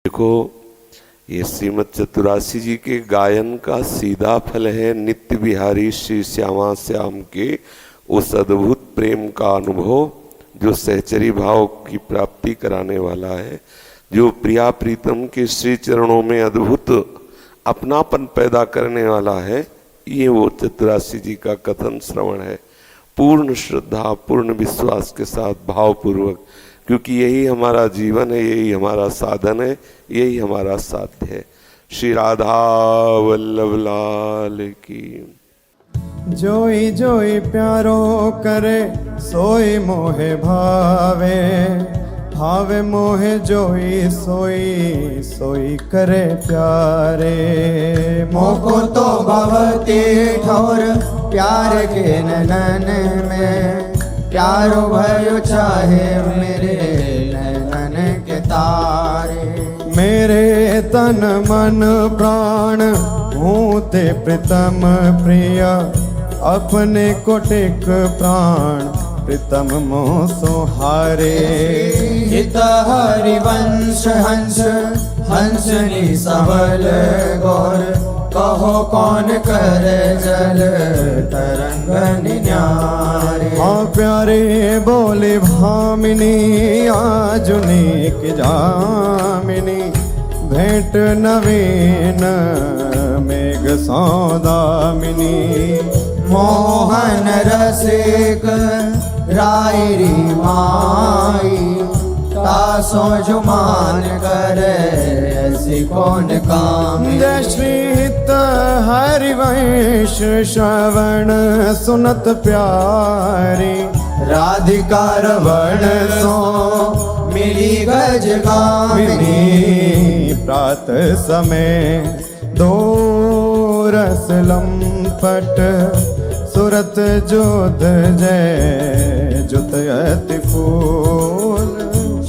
देखो, ये श्रीमद चतुरासी जी के गायन का सीधा फल है नित्य बिहारी श्री श्यामा श्याम के उस अद्भुत प्रेम का अनुभव जो सहचरी भाव की प्राप्ति कराने वाला है, जो प्रिया प्रीतम के श्री चरणों में अद्भुत अपनापन पैदा करने वाला है। ये वो चतुरासी जी का कथन श्रवण है, पूर्ण श्रद्धा पूर्ण विश्वास के साथ भावपूर्वक, क्योंकि यही हमारा जीवन है, यही हमारा साधन है, यही हमारा साध्य है। श्री राधा वल्लभ लाल की। जोई जोई प्यारो करे सोई मोहे भावे, भावे मोहे जोई सोई सोई करे प्यारे। मोको तो भवती ठोर प्यार के नैनन में, प्यारो भयो चाहे मेरे नैनन के तारे। मेरे तन मन प्राण हूँ ते प्रीतम प्रिया, अपने को टेक प्राण प्रीतम मोह सुहारे। हित हरिवंश हंस हंसनी सबल गौर, कहो कौन करे जल तरंग निन्यारे। हाँ प्यारे बोले भामिनी आजुनीक जामिनी, भेंट नवीन मेघ सौदामिनी। मोहन रसिक रायरी माई, तासो जुमान करे ऐसी कौन काम। जय श्री हित हरिवंश श्रवण सुनत प्यारी, राधिका रवण सो मिली गज गामिनी। प्रात समय दो रस लंपट, सुरत जोध जय जुत अति फूल।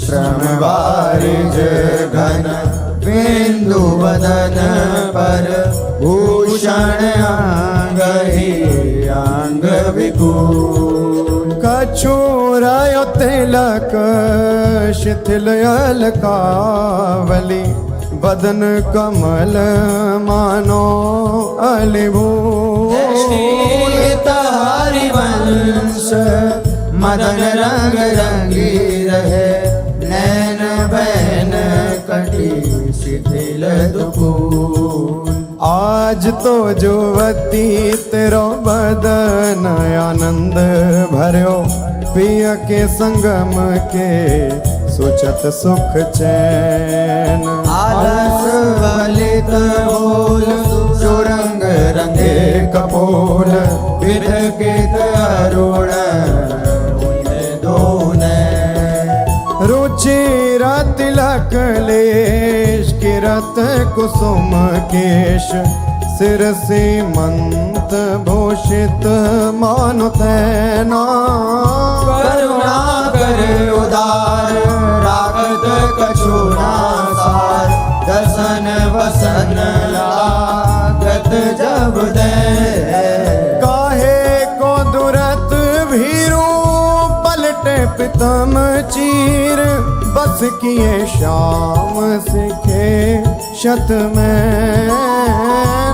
श्रम वारिज घन बिंदु वदन पर, भूषण अंग ही अंग विपुल। कछुरायो तिलक शिथिल अलकावली, बदन कमल मानो अलिभूल। हरिवंश मदन रंग रंगी रहे, नैन बैन कटी शिथिल दुकूल। आज तो जुवती तेरो बदन आनंद भर्यो, पिय के संगम के सुचत सुख चैन। आलस वलित बोल सुरंग रंगे कपोल, विध के तरुण दोने। रुचिरा तिलक लेश किरत कुसुम केश, सिर सीमंत भूषित मानो तैना। करुणा कर उदार रागत कछुना सार, दसन वसन लागत जब दे। काहे को दुरत भीरू पलटे प्रीतम चीर, बस किए श्याम सिखे शत में।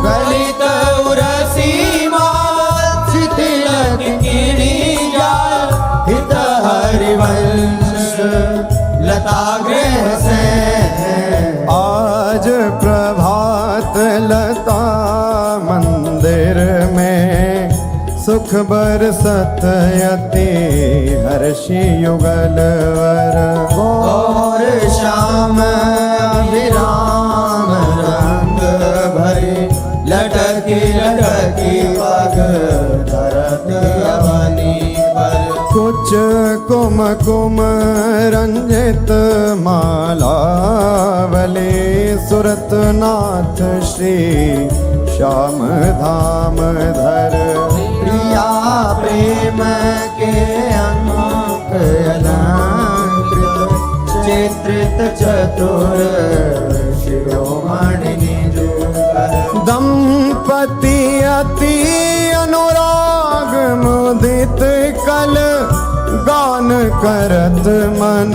गलित उरसी मात तिलक कीड़ी जाल, हित हरिवंश लता गृह से। आज प्रभात लता मंदिर में, सुख बरसत यति हर्षि युगल वर। और श्याम अभिराम रंग भरे, लटकी लटकी पग धरत अवनी पर। कुछ कुम कुम रंजित मालावली, सुरत नाथ श्री श्याम धाम धर। प्रिया प्रेम के अंक अलंकृत, चित्रित चतुर शिरोमणि निजुकर। दंपति अति अनुराग मुदित कल, गान करत मन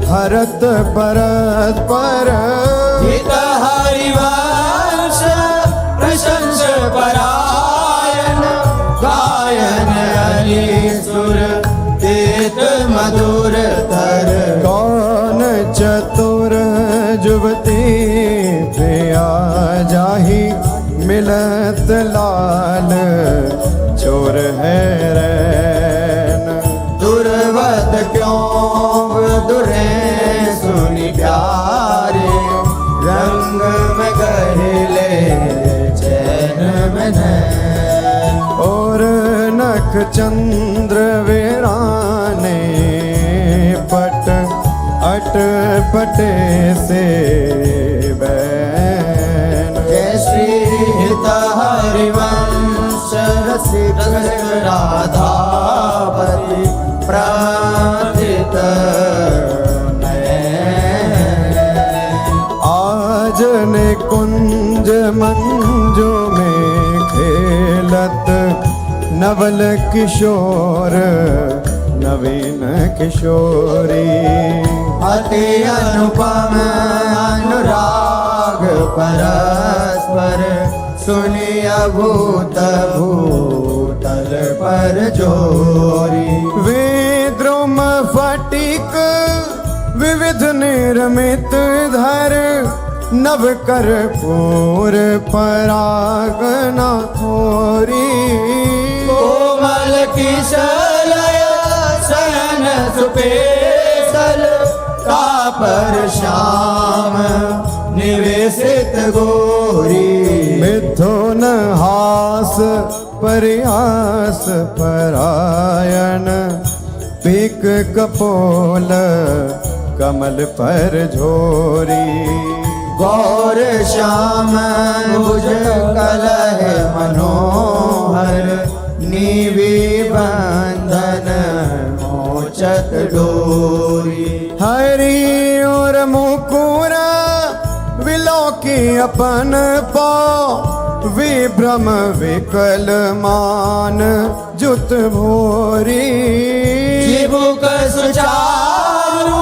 हरत परत पर। मधुर तर कौन चतुर जुवती प्रिया जाही मिलत लाल चोर है रैन दुर्वत क्यों दुरे सुनी प्यारे रंग में गहले चैन में नैन और नख चंद्र वीराने पट अट पटे से बैन जय श्री हरिवंश रसिक राधापति प्रार्थित आज निकुंज मंजू में खेलत नवल किशोर नवीन किशोरी अति अनुपम अनुराग परस्पर सुनिया भूत भूतल पर जोरी विद्रुम फटिक विविध निर्मित धर नव कर पूर परागना खोरी कोमल किशलय शयन सुपेशल कापर श्याम निवेशित गोरी मिथुन हास परिहास परायण पीक कपोल कमल पर झोरी गौर श्याम भुज कलह मनोहर नीवी बंधन मोचत डोरी हरि और मुकुर विलोकी अपन पाँव विभ्रम विकल मान जुत भोरी जीवुक सुचारु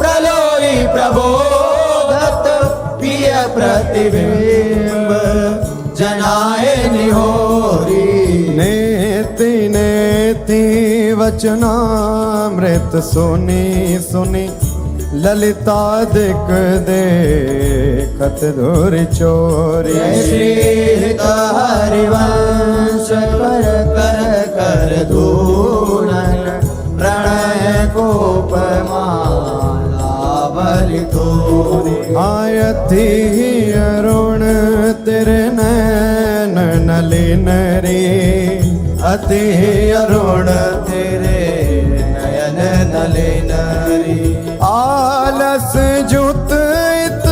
प्रलोई प्रबोधत प्रिय प्रतिबिंब जनाए निहोरी नेति नेति वचनामृत सुनी सुनी ललिता दिक देखत धुर चोरी श्री हरिवंश कर कर कर धूनन प्रणय कोप माला बलि तोरी आयति अरुण तेरे नैन नलिन रे अति अरुण तेरे नयन नलिन री आलस जुत इत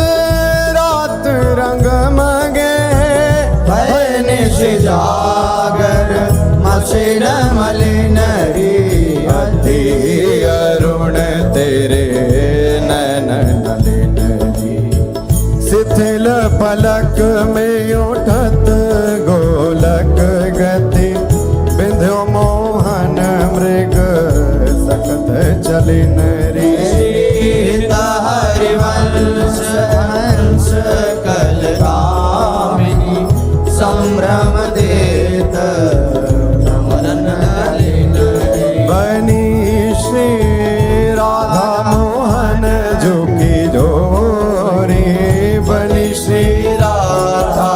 रात रंग मगे भय निश जागर मसिन मलिन री अति अरुण तेरे नैन नलिन री शिथिल पलक में उठत गोलक गति बिंध्यो मोहन मृग सकत चलिन री हरिवंश हंस कलकामिनी संभ्रम देत नमन बनी श्री राधा मोहन झुकी जोरी बनी श्री राधा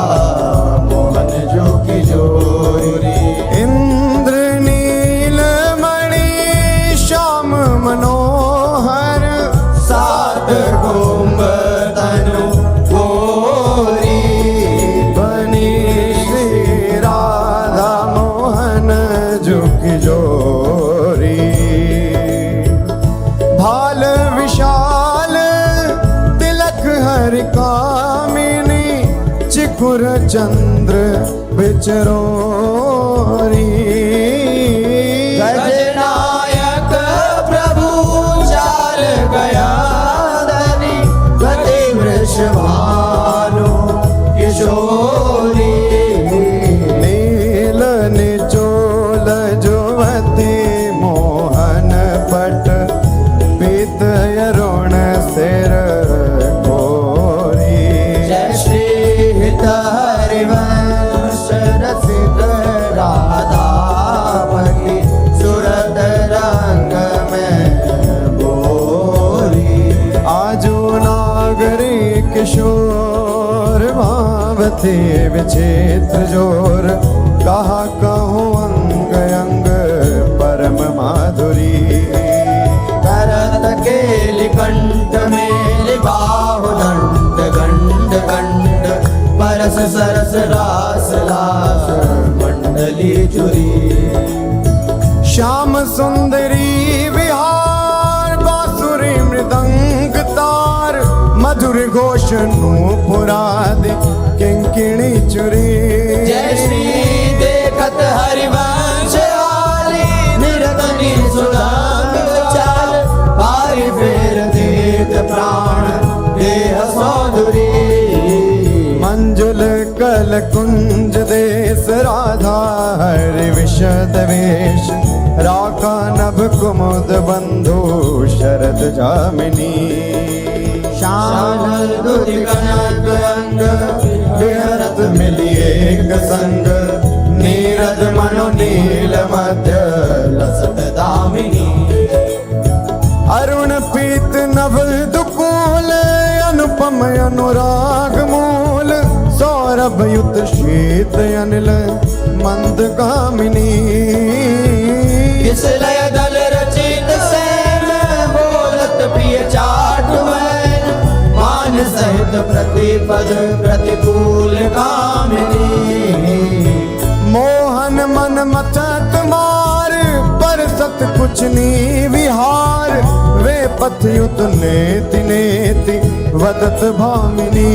मोहन जो की जोरी इंद्र नील मणि श्याम मनोहर सात कुंभ तनु गोरी बनी श्री राधा मोहन झुक जोरी भाल विशाल तिलक हर कामिनी चिकुर चंद्र बिचरोरी गजनायक प्रभु चाल गया धनी गति वृषभानु किशोरी नील निचोल जुवती मोहन पट पीत अरुण सिर गोरी जय श्री हरिवंश रसिक राधा किशोर भावते विचित्र जोर कहा कहूँ अंग अंग परम माधुरी करत केलि कंठ मेलि बाहु दंड गंड गंड परस सरस रास लास मंडली चुरी श्याम सुंदरी विहार बांसुरी मृदंग तार मधुर घोष नूपुरादि किंकिणी चुरी जय श्री देखत हरिवंश आली निरतनी सुदाम चाल पारि फेर देत प्राण देह सौंदरी मंजुल कल कुंज देश राधा हरि विशद वेश राका नभ कुमुद बंधु शरद जामिनी शानल दुधि कनक अंग विहरत मिली एक संग नीरद मनो नील मध्य लसत दामिनी अरुण पीत नभ दुकूल अनुपम अनुराग मूल सौरभ युत शीत अनिल मंद कामिनी किस लय दल रचित सैन बोलत प्रिय चाट वैन मान सहित प्रतिपद प्रतिकूल कामिनी मोहन मन मचत मार पर सत कुछ नी विहार वे पथ युत नेति नेति वदत भामिनी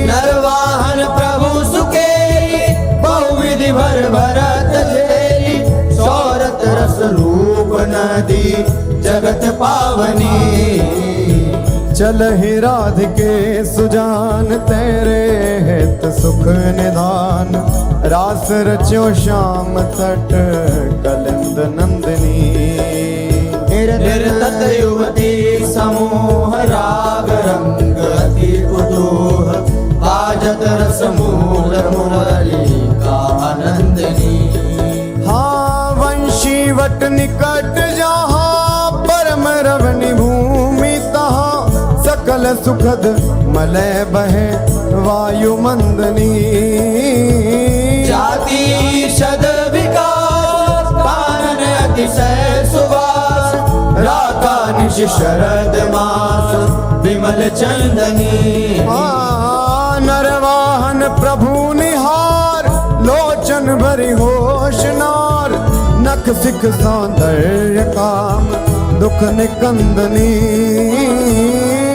नरवाहन प्रभु सुकेली बहुविधि भर भरत झेली सौरत रस रूप नदी जगत पावनी चल ही राधिके सुजान तेरे हित सुख निधान रास रच्यो श्याम तट कलिंद नंदिनी निर्तत युवती समूह राग रंग अति कुतूह बाजत रस मूल मुरली का आनंदनी हाँ वंशी वट निकट जहाँ परम रवनि भूमि तहाँ सकल सुखद मलय बहे वायु मंदनी जाति शद विकास कानन अतिशय सुवास राका निश शरद मास विमल चंदनी नरवाहन प्रभु निहार लोचन भरी होशनार नख सिख सौंदर्य काम दुख निकंदनी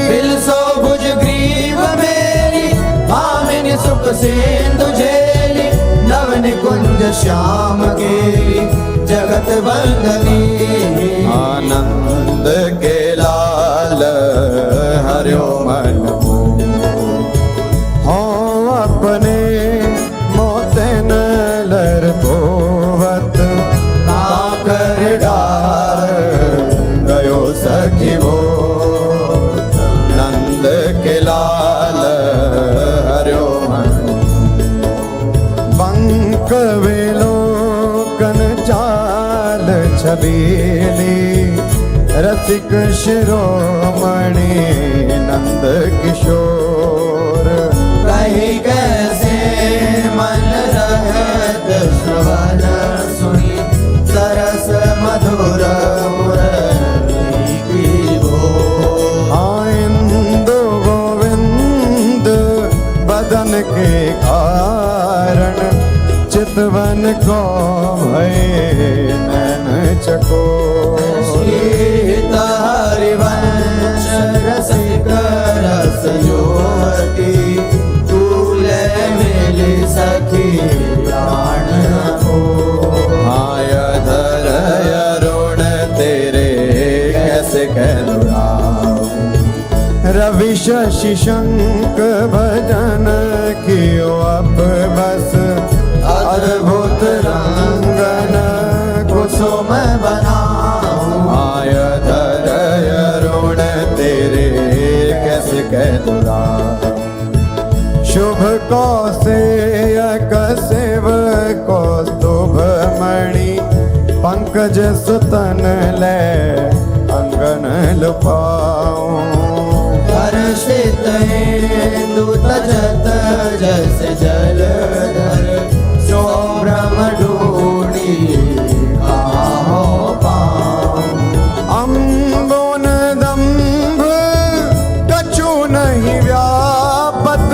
बिल सो भुज ग्रीव मेरी भामिनी सुख सिंधु झेली नव निकुंज श्याम केली जगत वंदनी आनंद के लाल हरियो मन हो अपने मोतन लर पोवत काकर डार गयो सखी वो नंद के लाल हरियो मन बंक वेलो कन चाल छबीली रसिक शिरोमणि नंद किशोर कही कैसे मन रहत श्रवण सुनी सरस मधुर मुरली की बोल आइंद गोविंद बदन के कारण चितवन को भय नैन चको शीत हरिवंश रसिक रस योती तूले मिली सखी प्राण हो आय धर अरुण तेरे कैसे कहलुराम रवि शशि शंक भजन कियो अब बस अद्भुत रंगन कुसुम बनाऊं आय धर अरुण तेरे कैसे कहलुराम शुभ कौसेयक सेव कौस्तुभ मणि पंकज सुतन ले अंगन लुपाऊं हर शीत इंदु तजत जैसे जलधर शोभ्रम ढूंढी कहाँ पाऊं। अम्बोन दम्भ कछु नहीं व्यापत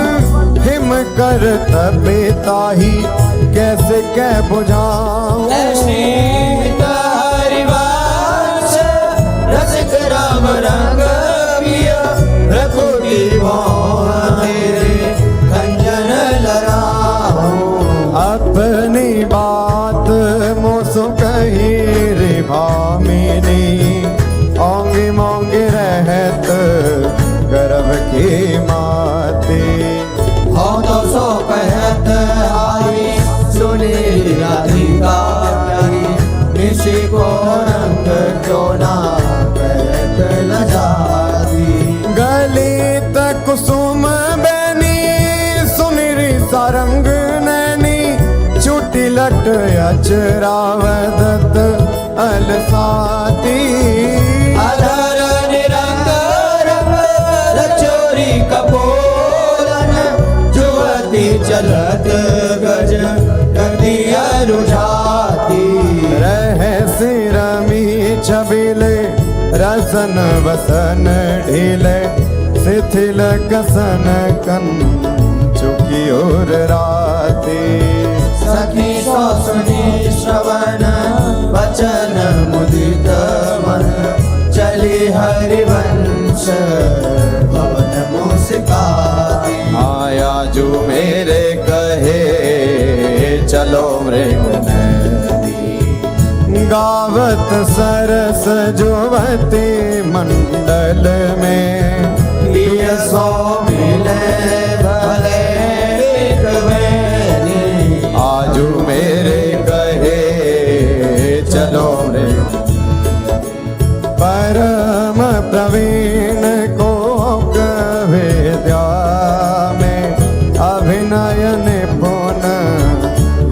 हिम कर तपिताही कैसे कह बुझाऊं। शीत हरिवंश रसिक राम रंग पिया रघुपति मोह तेरे खंजन लड़ाऊं। अपनी बात मोसो कही रे भामिनी ओंगी मोंगी रहत गर्भ की माती। हो तो सो कहत आई सुनी राधिका प्यारी निशि को रंग चोना कहत न जाती। गलित कुसुम बैनी सुनिरी सारंग नैनी छुटी लट अचरावदत अलसाती। अधर निरंग रंग रचोरी कपोलन जुवती चलत गज गति रुझाती। रहस्य रमी छबिले रसन वसन ढीले शिथिल कसन कन चुकी और राती। सखी सो सुनी श्रवण वचन मुदित मन चली हरिवंश भवन मुस्काती। आया जो मेरे कहे चलो मृग नदी गावत सरस जुवती मंडल में प्रिय सो मिले भले एक वेणी। आजू मेरे कहे चलो रे परम प्रवीण को विद्या में अभिनय निपुण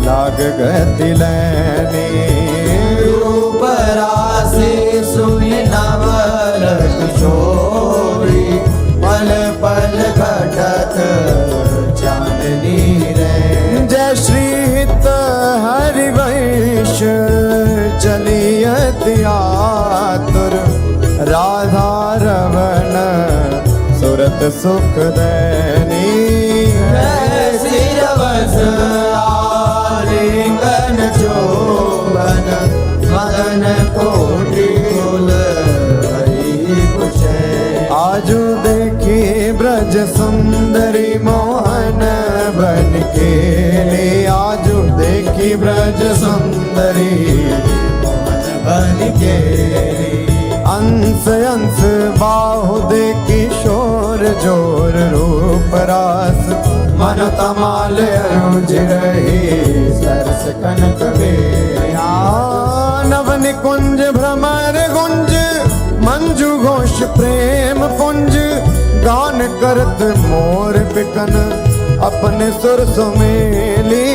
लाग गति लैनी। रूप राशि सुनि नवल किशोरी पल पल घटत चांदनी रे। जय श्रीत हरिवंश चलियत आतुर राधा रवण सुरत सुख दैनी। सिरवस आलिंगन चोबन मदन कोटि कुल हरि कुशे। आजू देखी ब्रज सुंदरी मोहन बन के ले आजू देखी ब्रज सुंदरी मोहन बन के अंश अंश बाहु देखी शोर जोर रूप रास मन तमाल अरुझ रही सरस कनक बेया। नवन कुंज भ्रमर गुंज मंजू घोष प्रेम कुंज गान करत मोर बिकन अपने सुर सुमेली।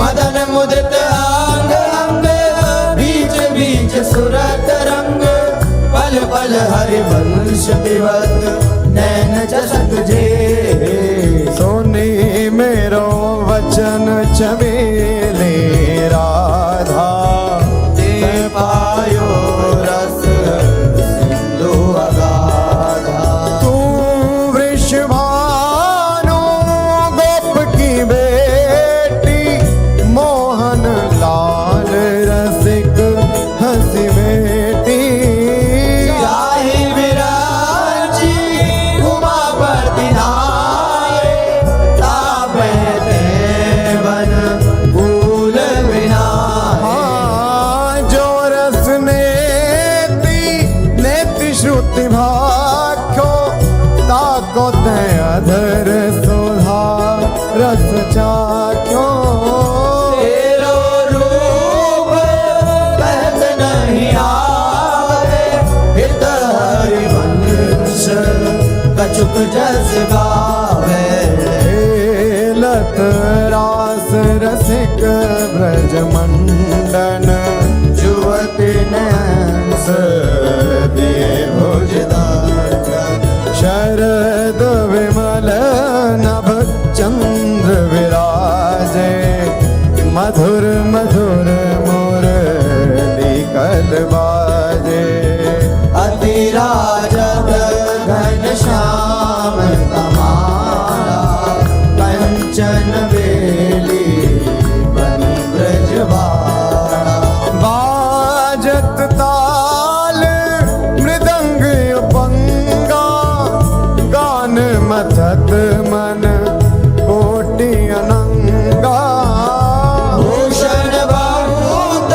मदन मुदित अंग अंग बीच बीच सुरत रंग पल पल हरिवंश दिवत नैन चसत जे। सोनी मेरो वचन छबीले राधा ते पायो रस सिंधु अगाधा। तू वृषभानु गोप की बेटी मोहन लाल रसिक हंसी बेटी। जाहि विराजी उमापति नाये तापे देवन भूल विनाये। जो रस नेति श्रुति भाख्यो ताको ते अधर सुधा रस चाख्यो। तेरो रूप कहत नहीं आवे हित हरिवंश कछुक जस गावे। लत रास रसिक ब्रज मंडन जुवती नैन दिए भुजदार शर मृद विमल नभ चंद्र विराजे मधुर मधुर मुरली कल बाजे अति राजत घन श्याम कमाला कंचन बेली बनी ब्रजवाड़ा बाजत ताल मृदंग उपंगा गान मथत मन कोटि अनंगा भूषण बहुत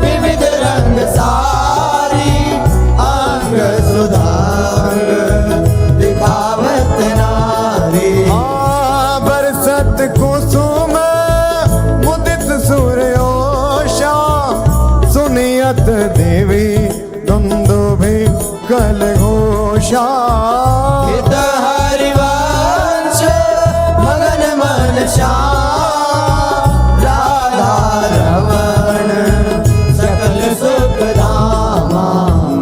विविध रंग सारी अंग सुधार दिखावत नारी बरसत कुसुम मुदित सूर्योषा सुनियत देवी दुंदुभि कल घोषा हित हरिवंश मगन मन श्याम राधा रमण सकल सुख धामा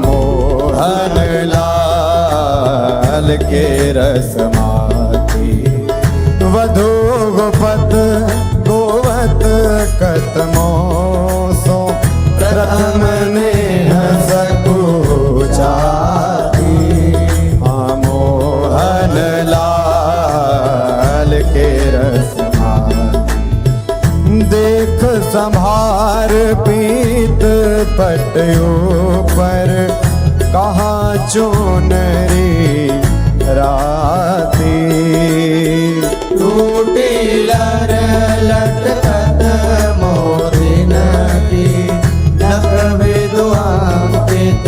मोहन लाल के रसमाती वधु गोपत गोवत कतमोसो प्रथम नेह सकुचाती मोहन लाल के रसमाती देख संभार पीत पटयो पर कहाँ चोनरी राती टूटी लर लटकत मोदिन की नख विद्वांकित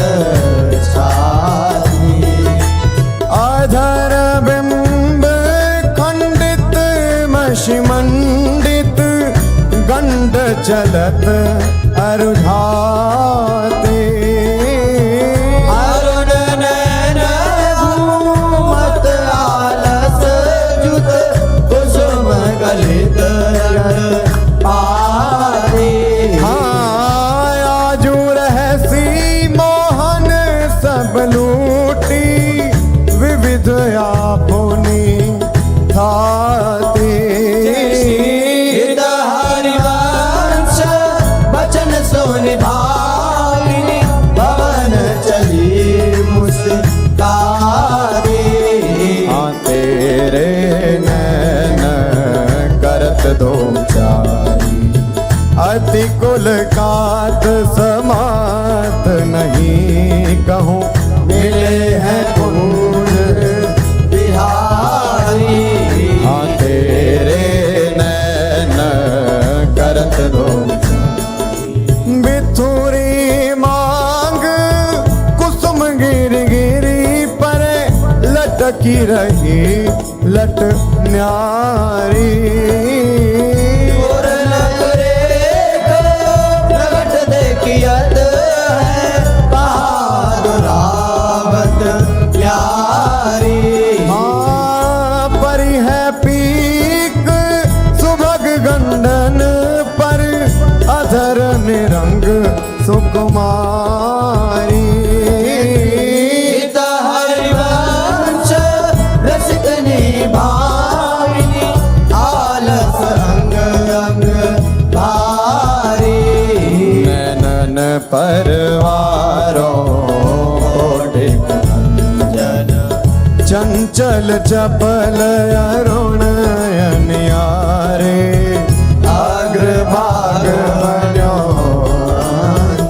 छाती अधर बिंब खंडित मशिमंडित गंड चलत अरुझाते अरुण नयन घूमत आलस जुत कुसुम गलित पारी आजू रहसी मोहन सब लूटी विविध आपुनी थाती हित हरिवंश बचन सोनि भागिनी भवन चली मुस्कारी तेरे नैन करत दो चारी अति कुल कात समात नहीं कहूँ मिले हैं कुंज बिहारी हाँ तेरे नैन करत दो बिथुरी मांग कुसुम गिर गिरी पर लटकी रही लट न्यारी और नगरे को प्रगट देखियत है बहादुरावत प्यारी परी है पीक सुभग गंडन पर अधर निरंग सुकुमारी हित हरिवंश रसिकनी भाविनी आलस अंग अंग भारी नैनन परवारों कोटिक जन चंचल चपल अरुण अनियारे अग्रभाग बन्यो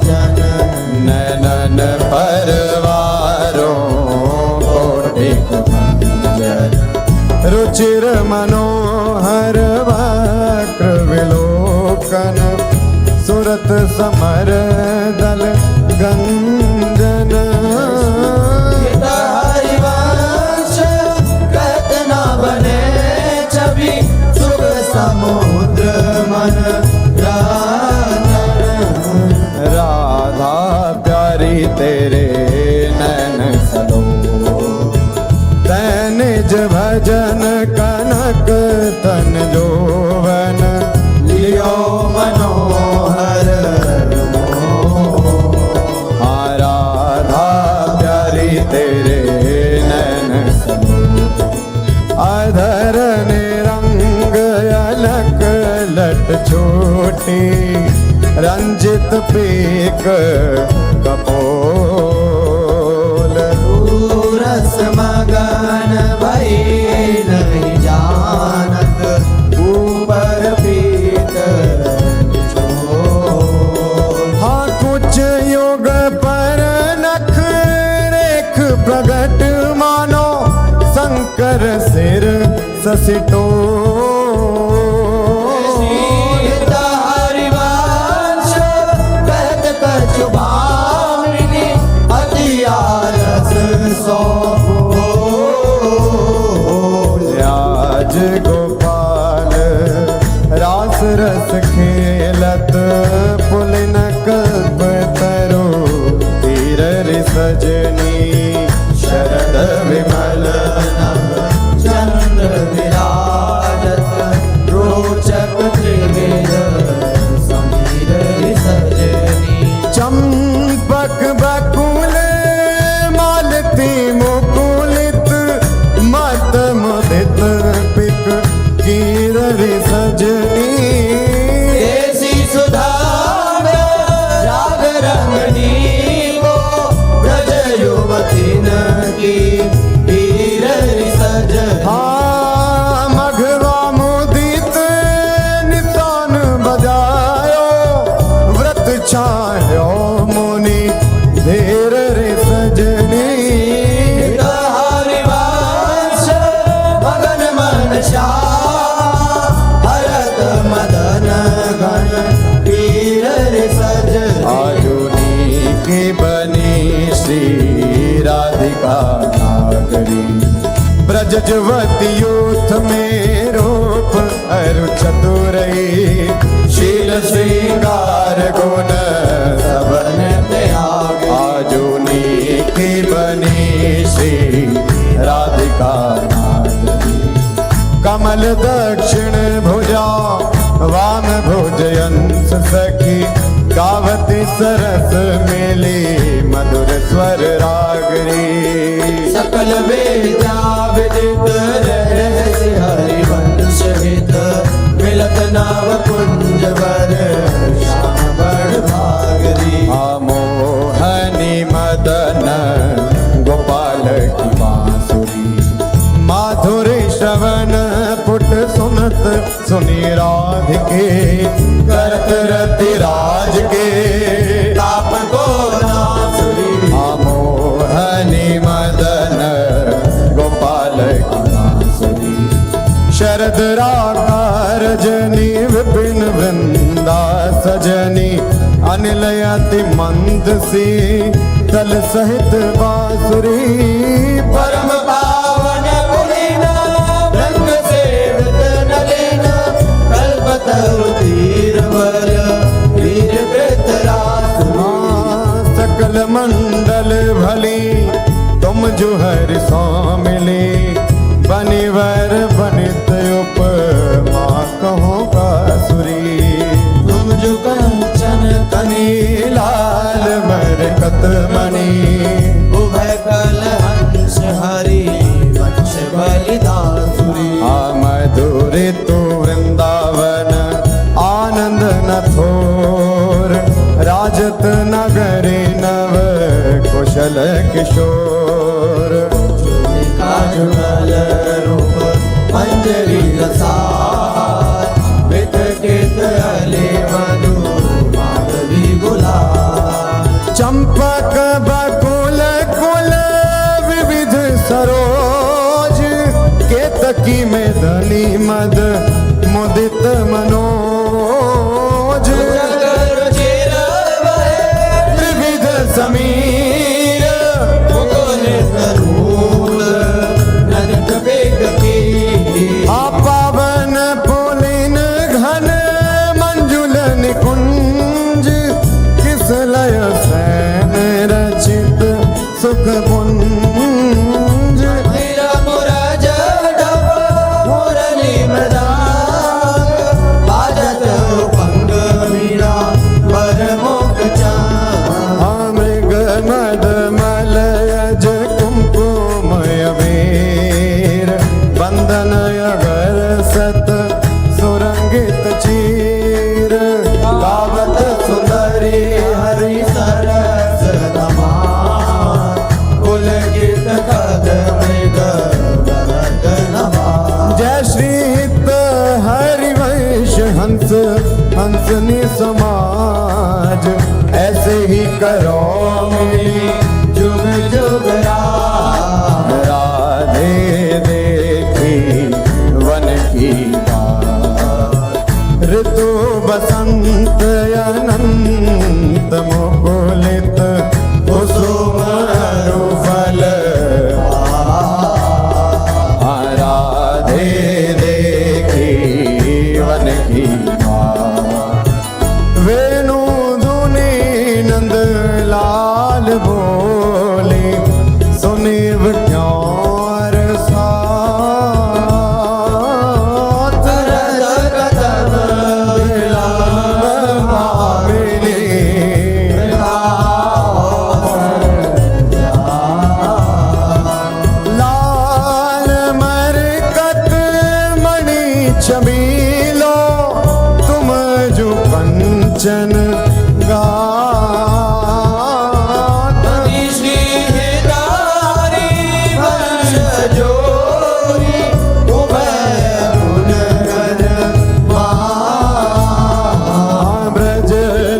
जन नैनन परवारों कोटिक जन रुचिर मनोहर वक्र विलोकन सुरत समर दल गंजन हित हरिवंश कहत न बने छवि सुख समुद्र मन रंजन राधा प्यारी तेरे नैन सलो तैन निज भजन कनक तन जोवन लियो मनोहर आराधा प्यारी तेरे नैन सलो रंजित पीक कपोल। रस मगन भई नहीं जानत ऊपर पीत हाँ कुछ युग पर नख रेख प्रगट मानो शंकर सिर ससिटो। हरिवंश कहत कछु भामिनी अति आलस सौंपो। आज गोपाल रास रस खेलत पुलिन कल्प तरु तीर सजनी शरद विमल नभ चंद्र विराजत रोचक त्रिविध समीर सजनी। चंपक बकुल मालती मुकुलित मत मुदित पिक कीर सजनी। देसी सुधा राग रंगनी को ब्रज युवती की वीर सजनी। हाँ मघवा मुदित निशान बजायो व्रत छायो मुनि धीर रे सजनी। हरिवंश मगन मन हरत मदन गण वीर सजनी। आजुनी की बनी श्री राधिका नागरी ब्रज जुवती यूथ में रूप अरु चतुरई शील श्रृंगार गुण सबन त्याग। आजुनी की बनी श्री राधिका नागरी कमल दक्षिण भुजा वाम भुजयंस सखी गावती सरस मेली मधुर स्वर रागरी। सकल वेदा विदित रहस्य हरिवंश हित मिलत नाव कुंज वर श्याम बड़ भागरी। मोहनी मदन गोपाल की बांसुरी माधुरी श्रवण पुट सुनत सुनी राधिके करत रति राज के ताप को नासुरी। मोहनी मदन गोपाल की बांसुरी शरद रागा रजनी विपिन वृंदा सजनी अनिल अति मंद सी तल सहित बांसुरी। परम पावन पुलिना रंग सेवित नलिन कल्पतरु तीर वर वीर कृतरासुरी। सकल मंडल भली तुम जो हर मिली बनिवर बनित उपमा कहो बांसुरी। तुम जो कंचन कनी लाल मरकत मणि उभय कल हंस हरि वंश बलिदासुरी। मधुर तो वृंदावन आनंद न थोर राजत नगरी नव कुशल किशोर। काजुगल रूप मंजरी रसार वितकित अले मधु माधवी गुलाल। चंपक बकुल कुल विविध सरोज केतकी में धनी मद मुदित मनोज। विविध समीर मुकुलित रूप ननित बेग की। पावन पुलिन घन मंजुल निकुंज किस लय सैन रचित सुख पुंज। मेरा मुरज डब मुरली मृदांग बाजत पंग मीरा पर मुख चांद। मृग हंसनी समाज ऐसे ही करो मिली जुग जुग रात राधे देखी वन की बात ऋतु बसंत अनंत मुकुलित कुसुम रुफल राधे देखी वन की बात वेणु धुनी नंद लाल बोले सुनिव क्यों साथ करत कदम बिलाव भाविनी लाल मरकत मणि चमीलो तुम जो कंचन गात श्री हितारी वंश जोरी उभय गुण गण ब्रज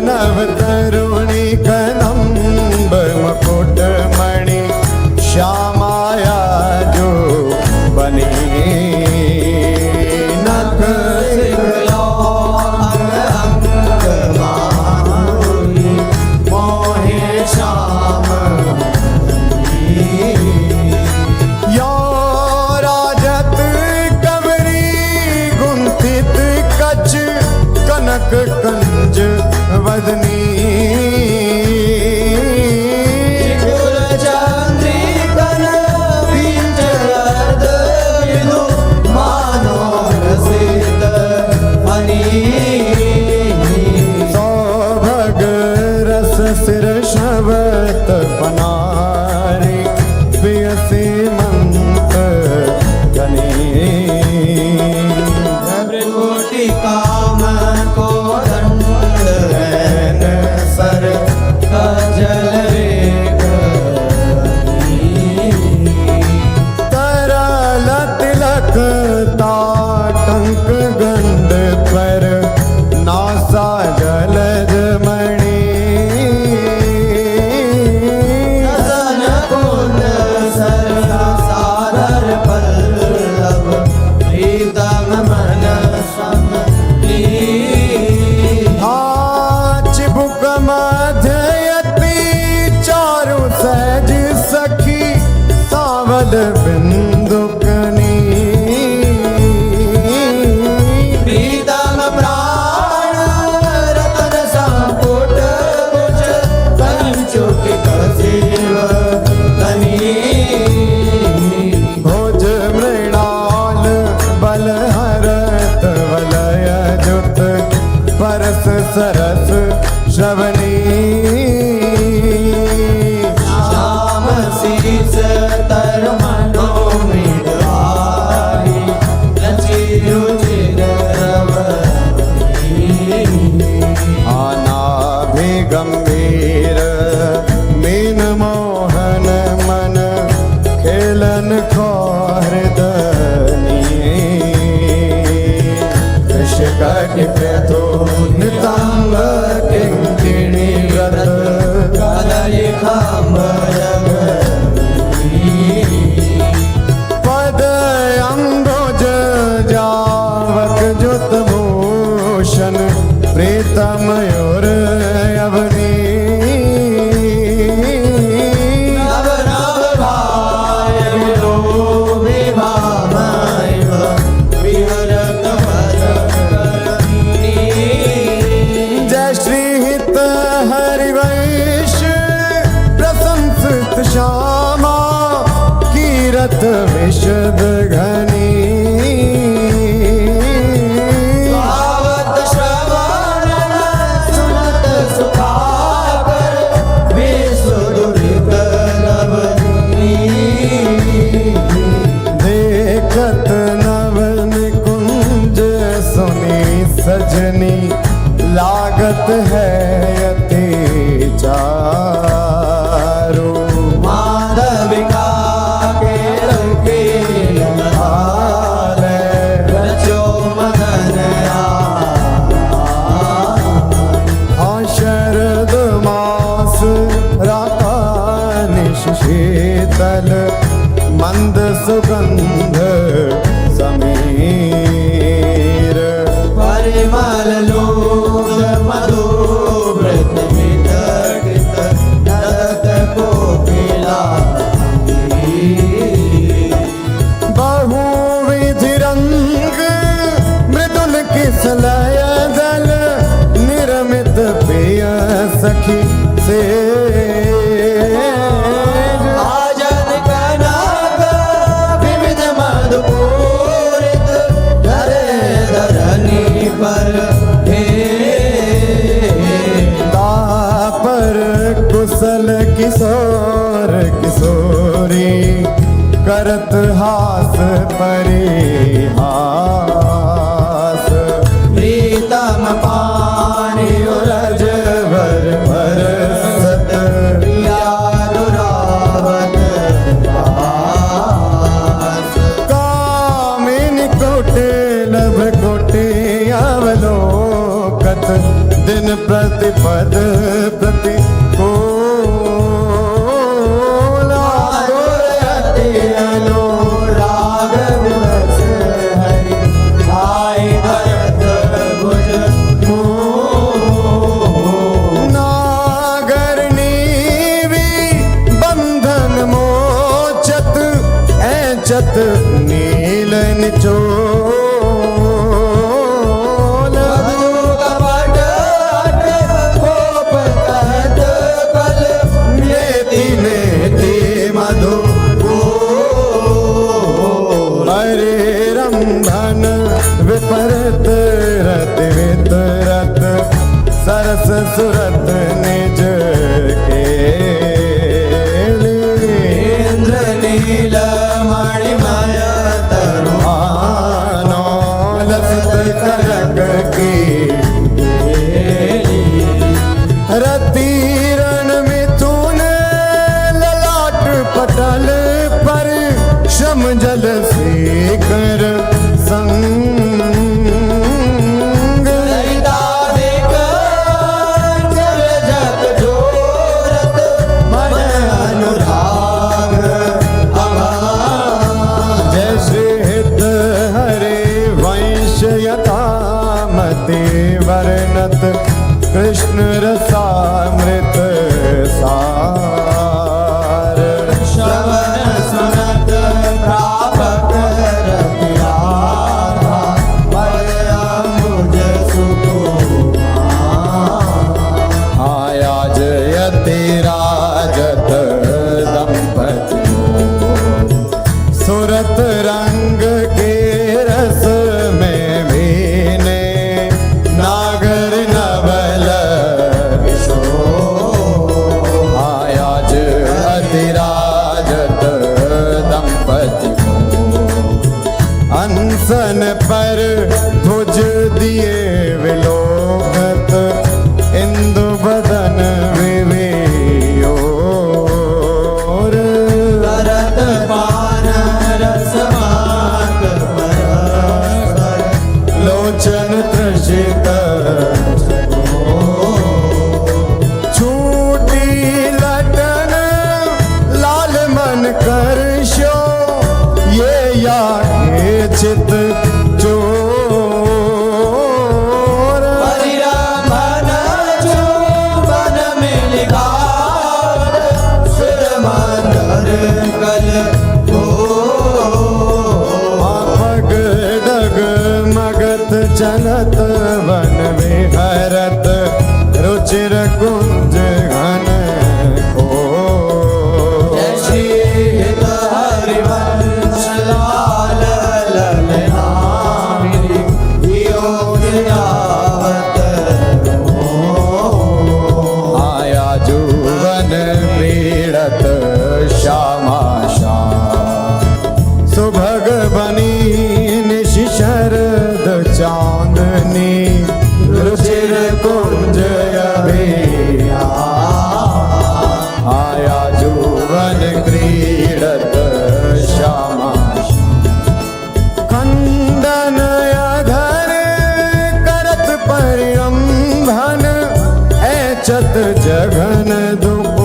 नव तरुणी कदम्ब मुकुट मणि श्यामाया जो बनी नख मोहे श्याम यो राजत कवरी गुंथित कच कनक कंज वदनी कुल चंद्रिकन बीज अर्ध विनु मानो रसित हनी सौभग रस सिर शबत बनारी पियसी मंत गनी त्रिकोटि काम को दंड हैन सर कजल रेख तरल तिलक ताटंक गंड पर नासा जलज मणि सन कुंड सर सादर पल्लव प्रीतम मन समली चिबुक मध्ययति चारु सहज सखी सावल बिंदुकनी प्रीतम प्राण रतन संपुट कुच पंचुकित शिव तनी भोज मृणाल बल हरत वलय जुत परस सरस श्रवणी श्याम शीस तर मनो मिटाई रचि रुचिर रवनी आनाभि गंभीर मीन मोहन मन खेलन को हृदनी कृषकटि प्रथो नितंग किंकिणी व्रत कलय पद अम्बुज जावक जुत भूषण प्रीतम और अवनी नव नव भाय विलोभि भामैव विहरत वरकरणी जय श्री हित हरिवंश प्रशंसित श्यामा कीरत विशद घनी स्वावत श्रवण सुनत सुखाकर विश्व दुरित नवनी देखत नव निकुंज सुनी सजनी लागत है अति चारो माधविका के रंगे लहार रचो मदन कौसलय दल निरमित प्रिय सखी से आजन कनक विविध मधुपूरित धरे धरनी पर हे तापर कुशल किशोर किशोरी करत हास परिहास प्रीतम पानी रज भर बरसत प्रियानुरावत वास कामिनी कोटे लभ कोटे अवलोकत दिन प्रतिपद प्रति को अनुराग विवश हरि भाई भरत भुज नागर नीवी बंधन मोचत ऐचत नील निचोल मधु कपट अट कोप कहत कल नेति नेति मधु हरे रंभन विपरत रत वितरत सरस सुरत निज इंद्र नील मणिमय आनो लसत कनक की रतीरण मिथुन ललाट पटल पर श्रम जल शेखर संग ललिता देख चल जग जोरत मन अनुराग अभाग जय श्री हित हरे वंश यथामति वर्णत कृष्ण रसामृत सार श्रवण सुनत प्रापक रतिराधा पद अम्बुज सुकुमार आया जयति राजत दंपति सुरत रंग के रस में भीने नागर नवल किशोर आया जयति राजत दंपति अनसन पर भुज दिए विलोकत इंदु बदन विवेयोर करत पान रसमात परस्पर लोचन त्रसित छूटी लटन लाल मन करशो ये या के चित चोर परिरंभन चुंबन मिलिकावत सुर मंदर कल हो पग डग मगत चलत वन विहरत रुचिर कुंज घन को जय श्री हित हरिवंश लाल ललनामिनी योग आवत हो आया जुवन पीड़त श्यामा श्याम सुभग बनी निशि शरद चांदनी रुचिर कुंज अभिया आया जुवन क्रीडत श्यामा खंडन अधर करत परिरंभन ऐचत जघन दुपोल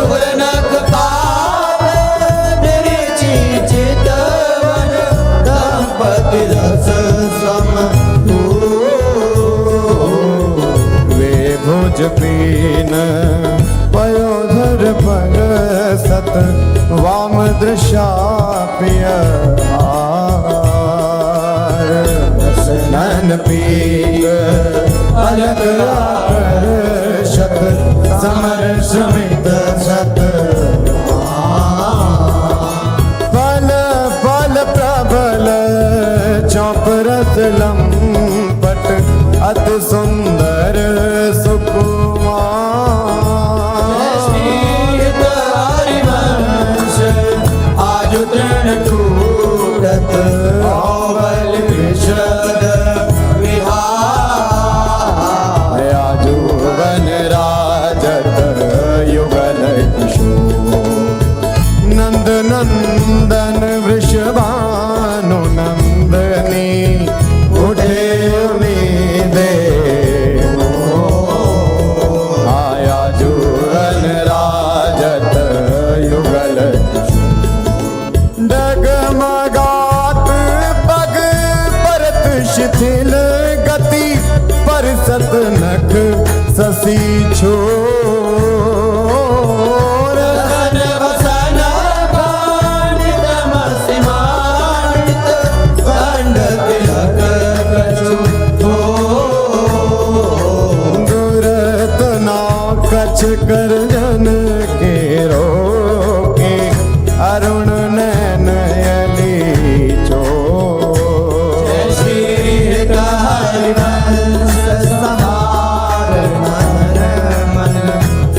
पुरनक पाद निरिचि चितवन दंपति रस सम वे भुज पीन पयोधर परसत वाम दृशाप्य चंदन पीक अलग आकर्षक समर सुमित सत फल फल प्रबल चौप रस लंपट अति सुंदर सुकुमार हरिवंश आज तृण टूटत अवल विशद विहार आजुवन राजत युगल किशोर नंद नंदन वृषभानु नंदनी उठे उम्मीदे आया जुगल राजत युगल डगमगात पग परत शिथिल गति परसत नख ससी छोर धन वसन पांडित मसिमानित खंड तिलक कछु दुरत ना कछ कर जन के रोके अरुण नैन अली चो श्री हरिवंश समार मन मन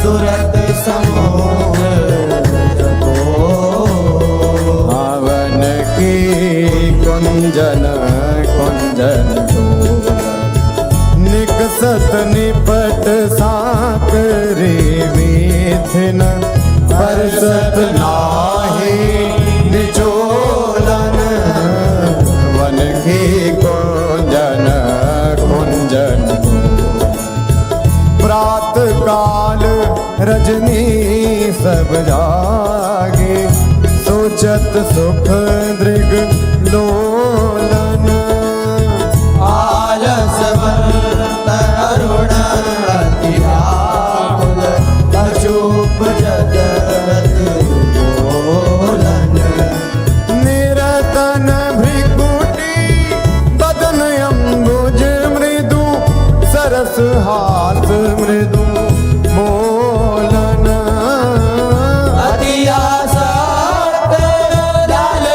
सुरत समोर आवन की कुंजन कुंजन निकसत निपट साकरे मिथिन परसत नाहि निचोलन वन की कुंजन कुंजन प्रात काल रजनी सब जागे सोचत सुख दृग लोलन आलसवंत अरुण अति व्याकुल अचूप जगत बोलन निरतन भृकुटी बदन अम्बुज मृदु सरस हास मृदु मोलन अति आसक्त लाल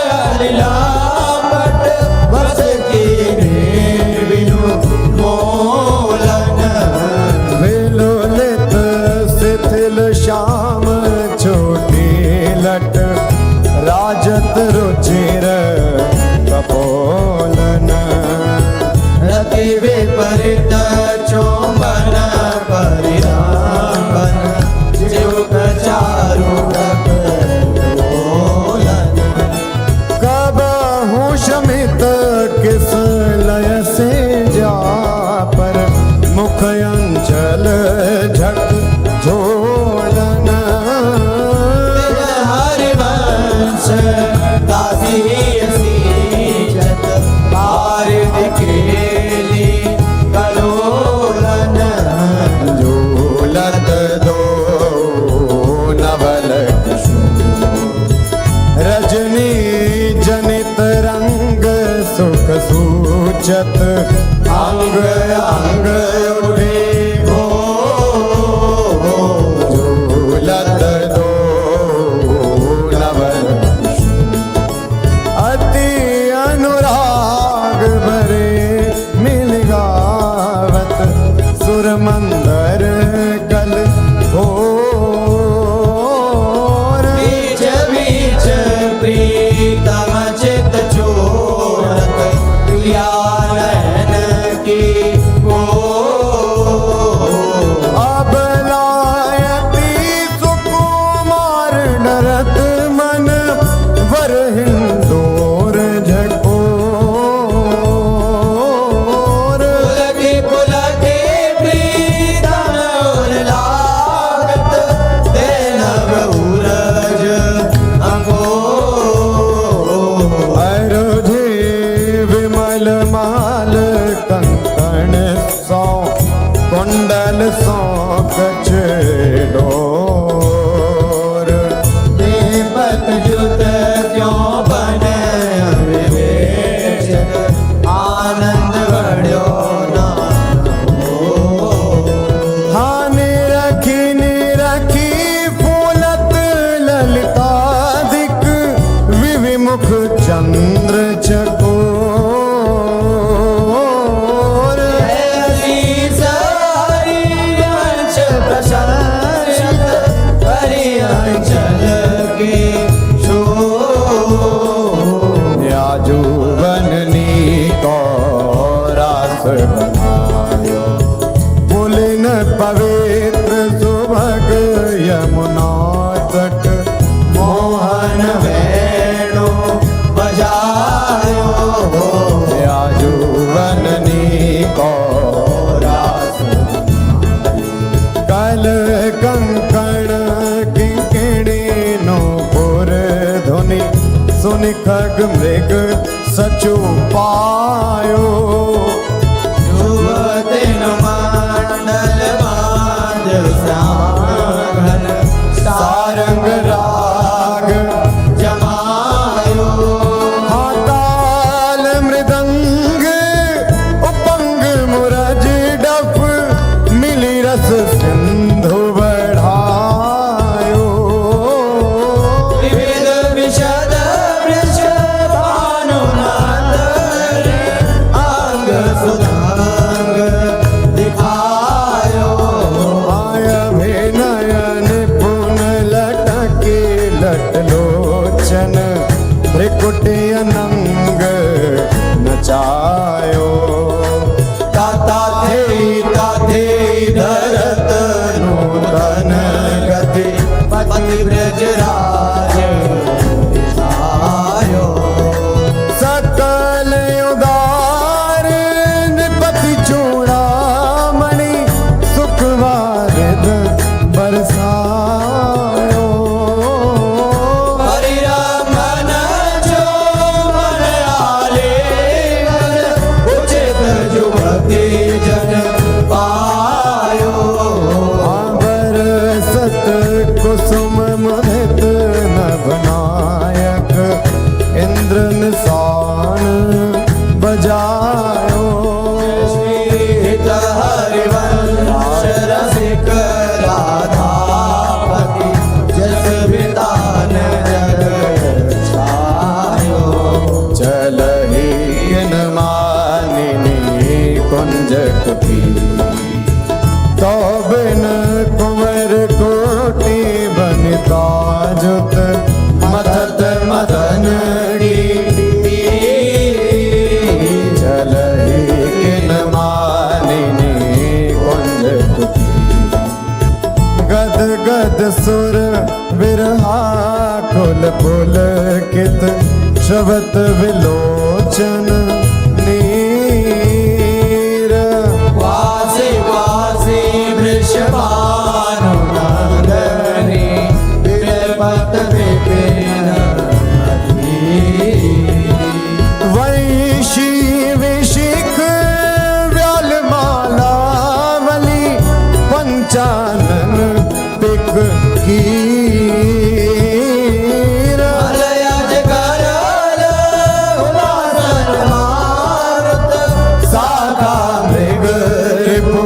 लापट बस की बिनु मोलन विलोलित शिथिल श्याम छोटी लट राजत रुचिर कपोलन रति विपरीत चोमन परिरामन जुग चारु बोलन कबहु शमित किस लय से जा पर मुख अंचल झक झोलन हरिवंश दासी सीजत आरिद केली कलोलन झूलत दो नवल रजनी जनित रंग सुख सूचत अंग अंग उठे हो झूलत दो नवल अति अनुराग भरे मिल गावत सुर मंदर कल भोर बीच बीच प्रीतम चित चोरत तुल्यानन की को अब लायती सुकुमार डरत मन वर हिंदोर झकोर पुलकी प्रीतम लागत देनव उरज अंगो अरुधि विमल माल कंकण सौ कुंडल सौ कचडोर दीपक जुत क्यों बने विवेक आनंद बढ़ो मुख चंद्र चकोर ऐसी सारी अंश प्रशंसित हरि अंचल के शोर। याजुवननी को रास बनायो पुलिन पवित्र सुभग यमुना तट मोहन वेणु बजायो याजुवननी को रास कल कंकण किंकिणी नो पुर धुनि सुनि खग मृग सचु पायो युवतिन मंडल बांध श्यामघन सारंग राग जमायो। हाताल मृदंग उपंग मुरज डफ मिली रस सिंधु बढ़ायो विविध विशद वृषभानुनाद अंग सुधांग दिखायो। आय अभिनय निपुण लटके लटलोचन भ्रिकुटी अनंग नचायो ताता थे धरत नूतन गति पति ब्रजराज आयो। सकल उदार निपति चूड़ामणि सुखवारिद बरसायो हरिरामन जो मन आलिंगन उचित जुगति जन पायो। आवर सत कुसुम मुदित नभनायक इंद्र निशान बजायो श्रीत हरिवंश रसिक राधापति जस वितान जग छायो। चलहि किन मानिनी कुंज कुटी तो बिन कुंवर कोटि बनिता जुत मथत मदन चलहि किन मानिनी कुंज कुटी गद गद सुर विरहा कुल पुल कित शबत विलोचन नीर वासी वासी वृषभानुनंदनी विरपत विपिन वैशी विशिख व्यालमालावली पंचानन पिक कीर मलयज करल उदासन मारुत साखा मृग रिपु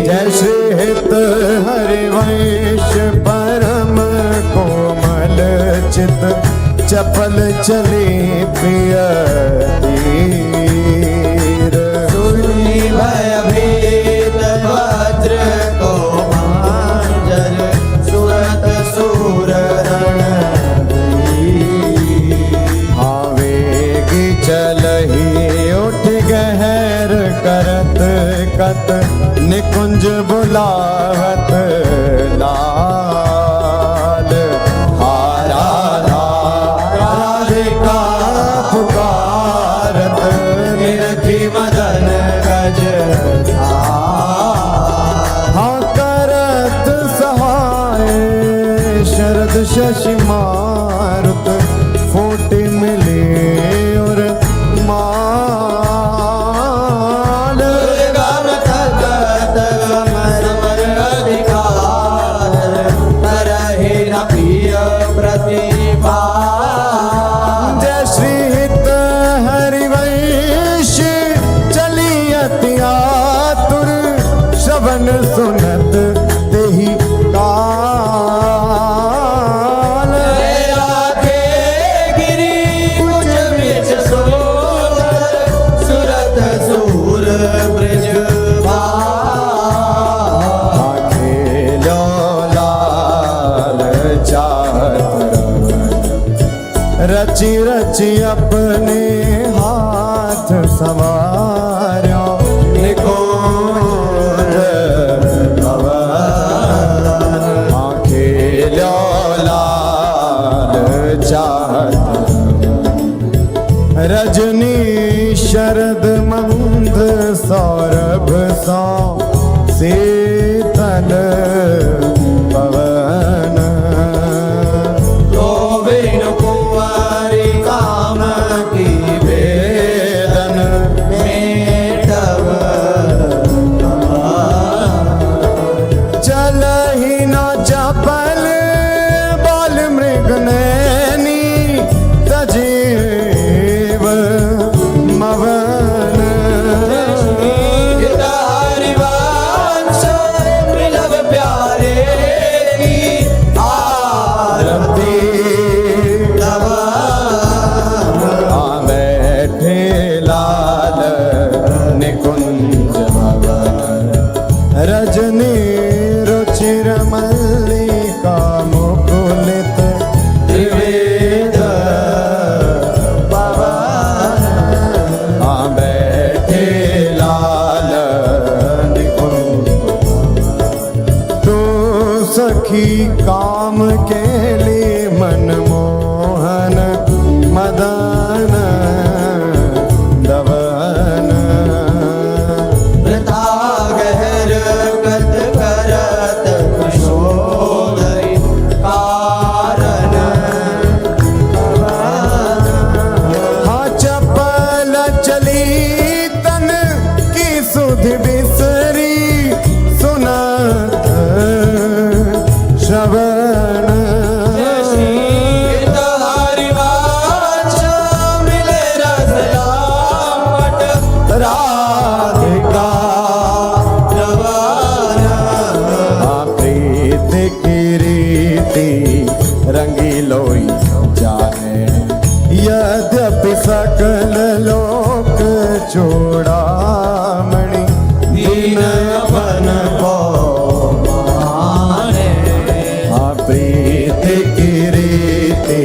जैसे हित हरिवंश परम कोमल चित चपल चली प्रिय तीर सुनी भयभीत वज्र को मांजर सुरत सूर रण आवेगी चलही उठ गहर करत कत निकुंज बुलावत लाल हारा राधिका पुकारत रची रची अपने हाथ संवार्यो निकुंज भवन आंखें लाल चाहत रजनी शरद मंद सौरभ सौ शीतल पवन गोविंद कुंवारी काम की वेदन मेटव चल ही न चपल बाल मृग नैनी तजीव मवन हरिवंश मिलव प्यारे की आरती तब बैठे लाल निकुंज भवन रजनी रुचिर मल्लिका मुकुलित त्रिवेद पवन बैठे लाल निकुंज तो सखी काम के लिए मनमोहन मदन दवन वृथा गहर कत करत कुशोदय कारण हाँ चपल चली तन की सुध बिसरी सुनत श्रवण हरिवंश मिले रसलापट राधिका रवन प्रीत की रीति रंगीलोई जाने यद्यपि सकल लोक चूड़ामणि दीन अपन को माने प्रीत की रीति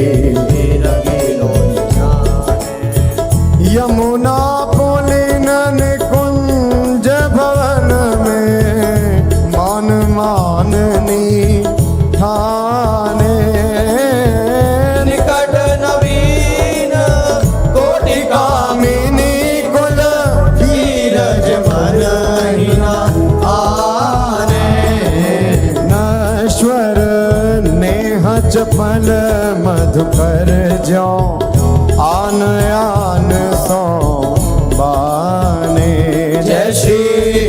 रंगीलो जाने यमुना पुलिन निकुंज भवन में मान माननी ठाने निकट नवीन कोटि कामिनी कुल धीरज मन हिना आने नश्वर नेह चपल मधुकर जो आन आन सो बाने जय श्री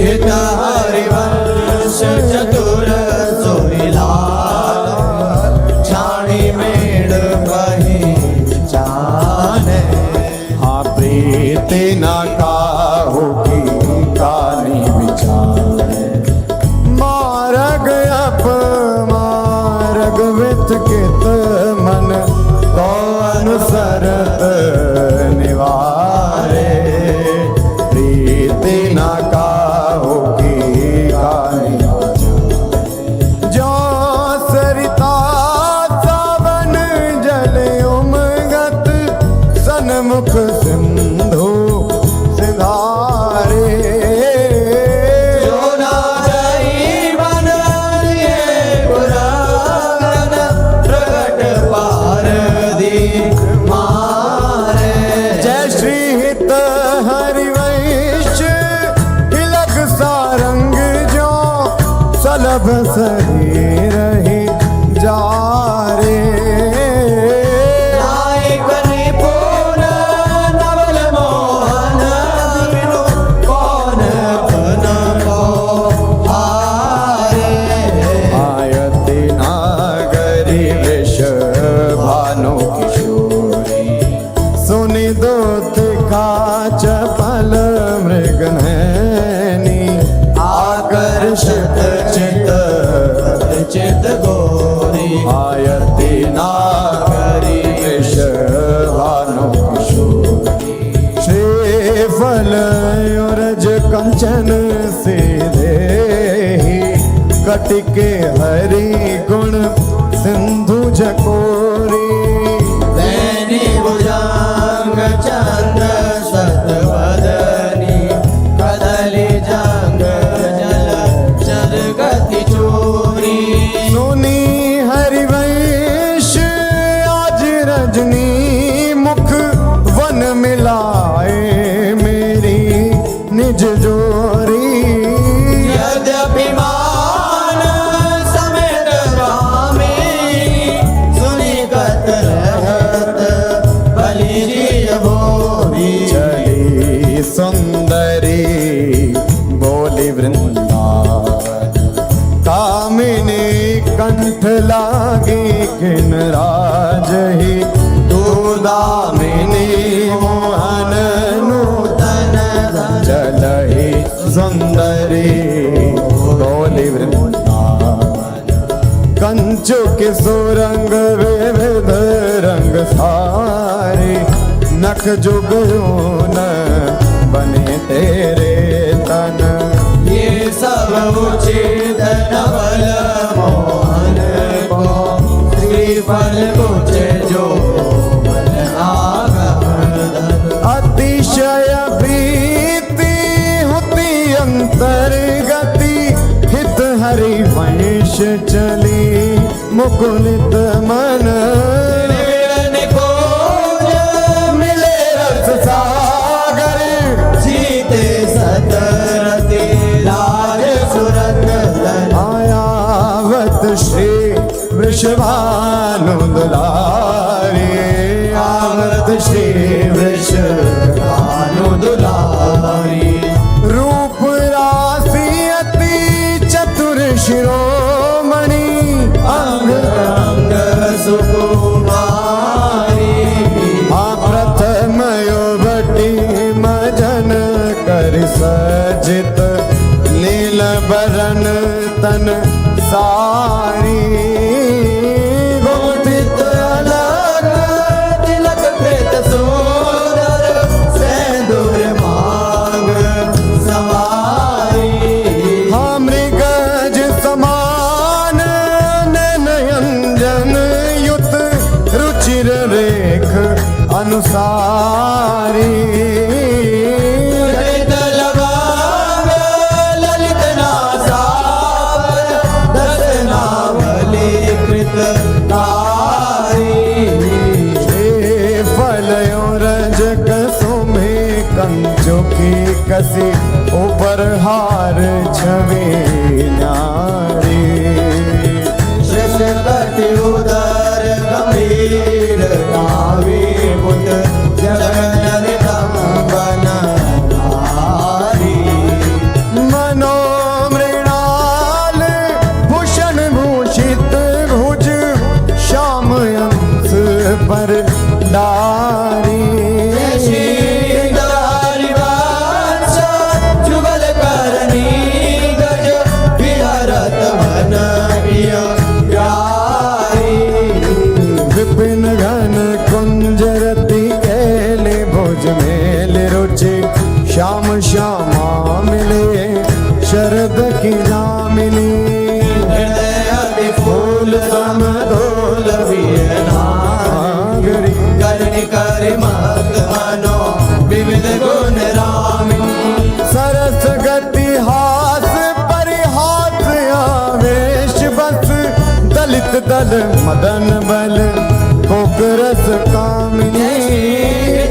हित हरिवंश चतुर सोहिलाल छाणी मेड़ बही जाने हाँ प्रीति न काहू की कानी विचारे मार्ग अप मार्ग वित कित मन तो अनुसरत निवारे प्रीति न काहू की कानी जो सरिता सावन जल उमगत सन्मुख सिंधु सिधारे जो ना जई बन लिए पुराण प्रगट पार दी मारे जय श्री हित हरिवंश तिलक सारंग जो सलभ सही रही जा रे नायक निपुण नवल मोहन बिनु कौन बन को हारे आयति नागरी विष भानु किशोरी सुनि दूत का चपल मृग नैनी आकर्षित चित चित गोरी आयति नागरी विष भानु किशोरी श्रीफल युरज कंचन सीधे ही कटिके हरि गुण सिंधु झकोरी दैनी जननी मुख वन मिलाए मेरी निज जोरी। यद्यपि मान समेत रामे सुनी कत रहत बलि जिय भोरी। चली सुंदरी बोली वृंदावन कामिनी कंठ लागी किन राज ही तू दामिनी मोहन नूतन चलहि सुंदरी बोली वृंदावन। कंचु के सुरंग विविध रंग सारे नख जुगनून बने तेरे तन। ये सब उचित नवल मोहन को श्रीफल कुछ जो मन आगमन। अतिशय प्रीति होती अंतर्गति हित हरि वंश चली मुकुलित मन। मिलन को मिले रस सागर जीते सतरते लाज सुरत धन। आयावत श्री वृषभानु दुलारी। आवत श्री भानु दुलारी। रूप राशि अति चतुर शिरोमणि अंग अंग सुकुमारी। प्रथम युवती मजन कर सजित नील बरन तन सारी। गोपित अलग तिलक प्रेत सुंदर सेंदूर मांग सवारी। मृगज समान नयनजन युत रुचिर रेख अनुसारी। ललित लवांग ललित नासावर दस नावली कृत कारी। फल रजक सुमे कंचो की कसी ऊपर हार छवि न्यारी। श्रेष्ठकटि उदर गंभीर नाभि मुद जगन कंबन नारी। मनोमृणाल भूषण भूषित भुज श्याम अंश पर डारी। जुगल करनी गज विहरत मन प्यारी। विपिन घन कुंजरति केले भुज मेल रुचि श्याम श्यामा मिले शरद की जामिनी। हृदय अति फूल समदोल वियनागरी। करनी कर मत मनो विविध गुण रामिनी। सरस गति हास परिहास आवेश बस दलित दल मदन बल कोकरस कामिनी।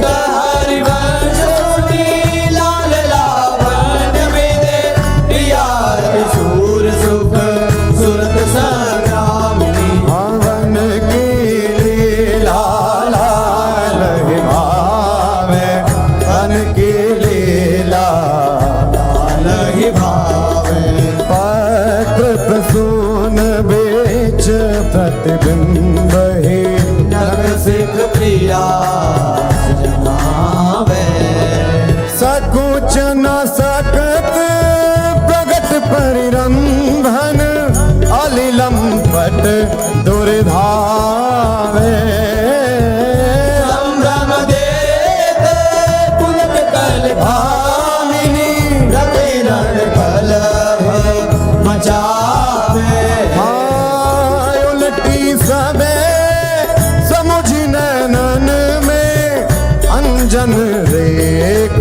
हरिवंश सुनी लाल लावण विदे प्रिया शूर सुख सुरत संग्रामिनी। हवन की लीला लाल ही भावे वन की लीला लाल ही भावे। पत्र प्रसून बेच प्रतिबिंब ही नग सिख प्रिया जमावे। सकुच न सकत प्रगट परिरंभन अलिलम पट दुर्धावे। संभ्रम देत पुलक कल भामिनी। रवि रण कलह मचावे। उलटी सबे समुझ नैनन में अंजन रेख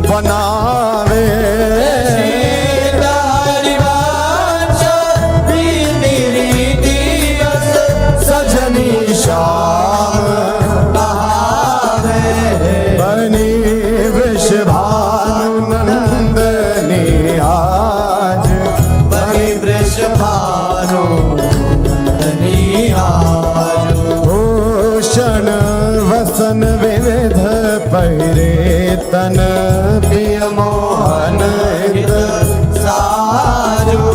बनावे। हरिवंश बीती रीति बस वसन विविध पहिरे तन प्रिय मोहन हित सारो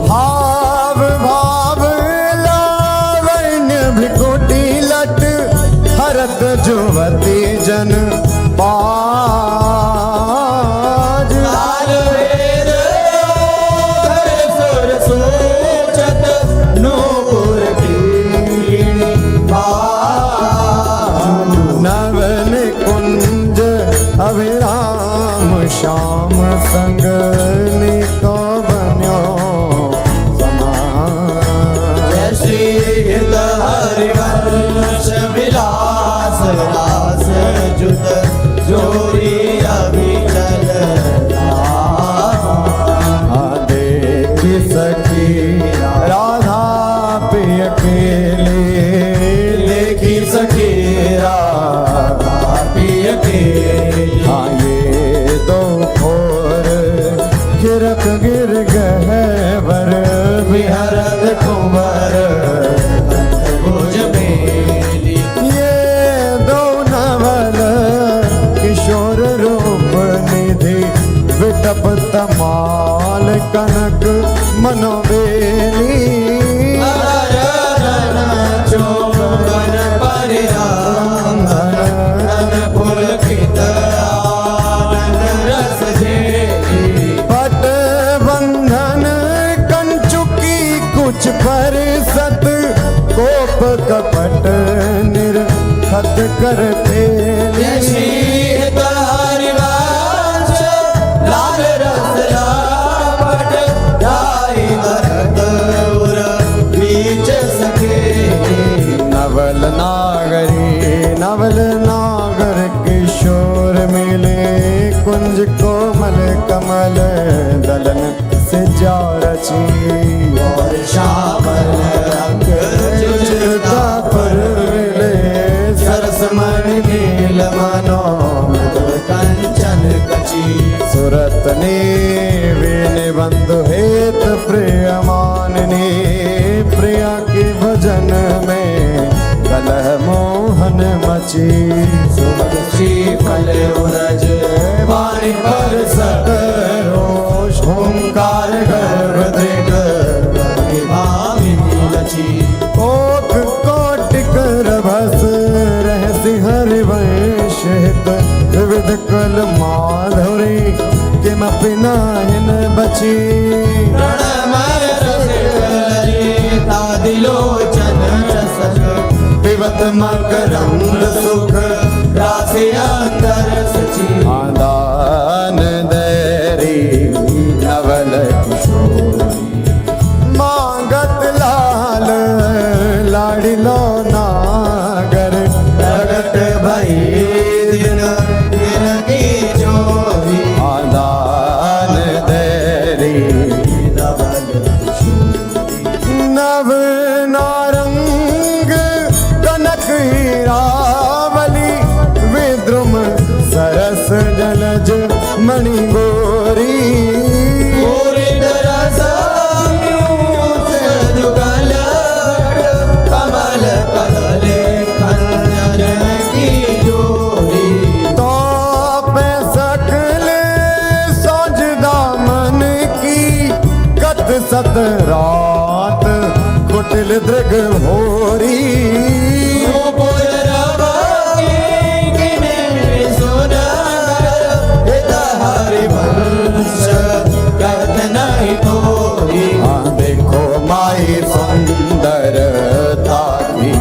भाव भाव लावण्य भिकुटी लट हरत जुवती जन पाज तार वेद धर सुर सूचत नूपुर कीर्णि भाज नवन कुंज अविराम श्याम संग निको बन्यो समान जय श्री हित हरिवंश विलास रास जुत जोरी अभिचल देखी सखी राधा प्रिय अकेले देखी सखी राधा प्रिय के हाँ ये दो खोर गिरक गिर गहवर विहरत कुंवर भुज मेली ये दो नवल किशोर रूप निधि विटप तमाल कनक मनोबेली चौबन परिरांगन धन पुलकित आनंद रस झेली पट बंधन कंचुकी कुछ पर सत कोप कपट निर्खत कर जय श्री हित हरिवंश लाल रस लापट ढाई भरत उर बीच सके नवल नागर किशोर मिले कुंज कोमल कमल दलन से जा रची और श्यामल रंग चिरता पर मिले सरस मणि नील मनोहर कंचन कची सुरत ने वीण बंधु हेत प्रिय माननी प्रिया के भजन में कलह मोहन मची सुमन श्री फल उरज वाणी पर सकरोष ओंकार गर्भ दृढ़ भामिनी लची कोट कोटिक रभस रहसि हरिवंश हित विविध कल माधुरी किमपि नाहिन बची प्रणमय रसिकललिता दिलोचन रसक पिबत मकरंद सुख राशि अंतर सची आदान दैरी नवल किशोरी मांगत लाल लाडिलो नागर प्रगट भई दिन दिन की जोरी आदान दैरी नवल नव नारंग कनक हीरावली विद्रुम सरस जलज मणि गोरी पूरी तरस जुगल कमल कदले खंजन की जोरी तो पे सकल सोजदा मन की कत सत रात कुटिल दृग भोरी नूपुर रवागी किने सुनगर हित हरिवंश कहत नहीं तोरी देखो माई सुंदरता की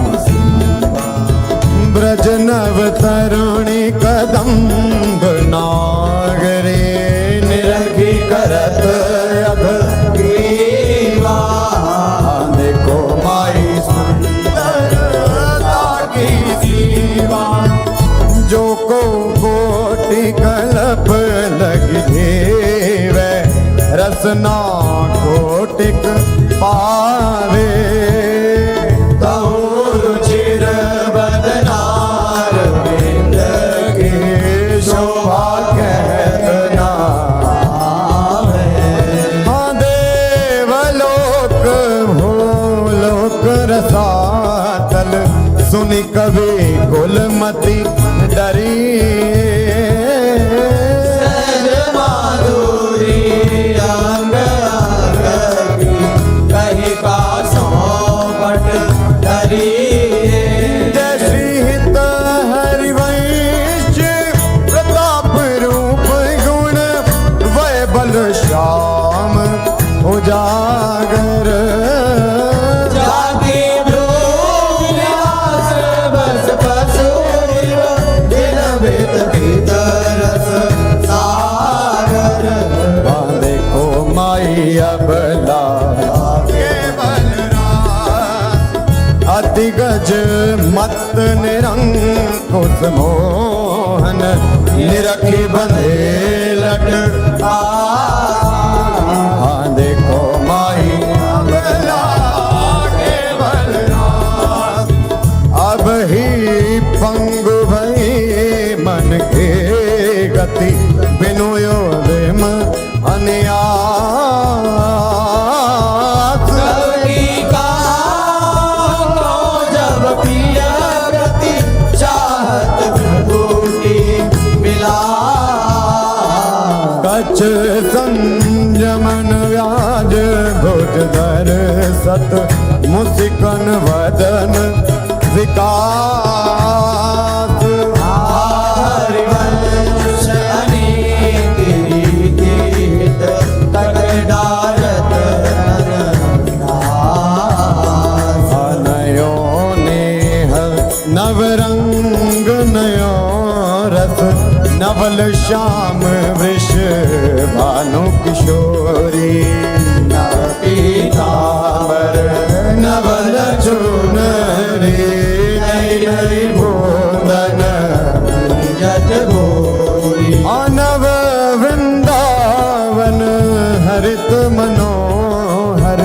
ब्रज नव तरुणी कदम्ब नागरे निरखी करत अध कीवा देखो माई सुंदरता की सीमा जो को कोटि कल्प लगी देवे रसना कोटिक पावे तहुर चिर बदनार बिंद के शोभा कहतना हाँ देवलोक भूलोक रसातल सुनि कवि कुल सुमति डरी सहज माधुरी अंग अंग की कही का सौपट धरी जय श्री हित हरिवंश प्रताप रूप गुण वै बल श्याम उजागर जाति भ्रूविलास बस पशुरिव दिन वेद भीतरस सागर देखो माई अबला केवल अति गज मत निरंकुश मोहन निरखी बंधे लट हाँ देखो माई अबला केवल अब ही पंगु भई मन के गति बिनु योदिम अन्यास कवि का जब प्रिय गति चाहत विभूति मिला कच संयमन व्याज भुज धर सत मुसिकन वदन विकास हरिवंश अनीति रीति हित तक डारत रघुनाथ। नयो नेह नवरंग नयो रस नवल श्याम वृष भानु किशोरी नव पीतांबर नवल चुनरी नई नई भोदन जट गोरी नव वृंदावन हरित मनोहर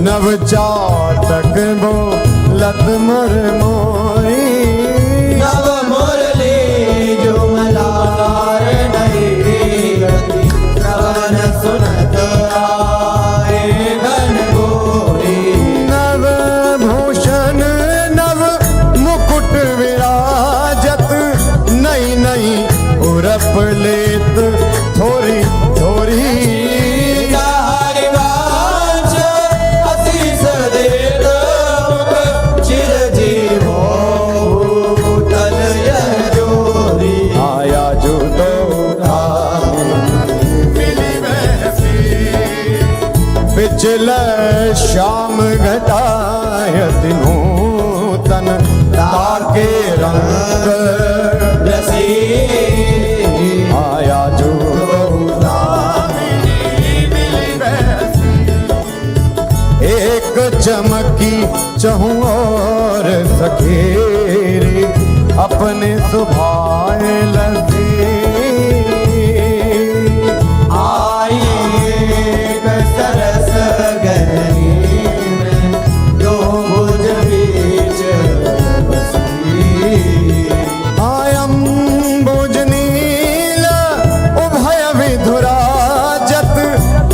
नव चाटक बो लत मुर मोरी नव मुरली जो मलार नहीं गति श्रवण सुनत आए घन गोरी नव भूषण नव मुकुट विराजत नई नई उरप लेत थोरी थोरी हरिवांश आशीष देत मुख चिर जीवो भूतल यह जोरी आया जो दो मिली बहसी पिछल श्याम घटायत नूतन ताके रंग रसी आया जो एक चमकी चहु और सखेरी अपने सुभाए लगी आई एक सरस गहरी में दो भुज बीच बसी आयम बुजनील उभय विधुराजत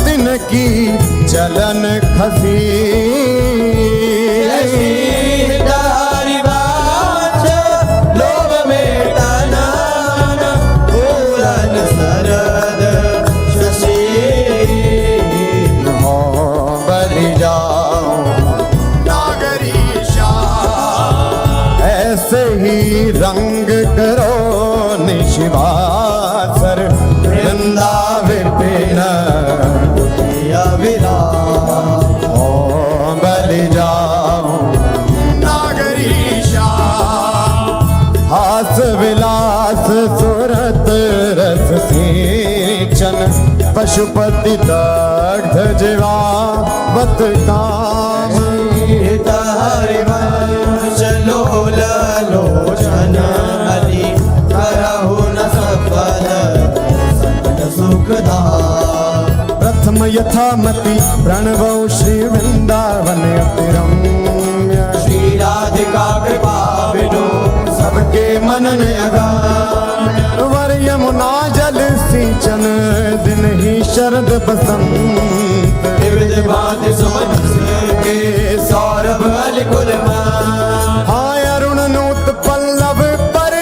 तिनकी चलन खसी हरिवांश लोभ में तनन पूरन सरद शशि हो बलि जाओ नागरीशा ऐसे ही रंग करो निशिवासर वृंदा विपिन अविराम ओ बलि जाओ नागरीशा हास विलास सुरत रस सिंचन पशुपति दग्ध जीवावत काम हरिवंश लोल लोचन हरि करहु न सफल सकल सुखदा प्रथम यथामति प्रणवो श्री वृंदावन अति रम्य श्री राधिका कृपा बिनु सबके मनन अगान वर यमुना जल सिंचन दिन ही शरद बसंत विविध भांति सुमन के सौरभ अलिकुल हाय अरुण नूत पल्लव पर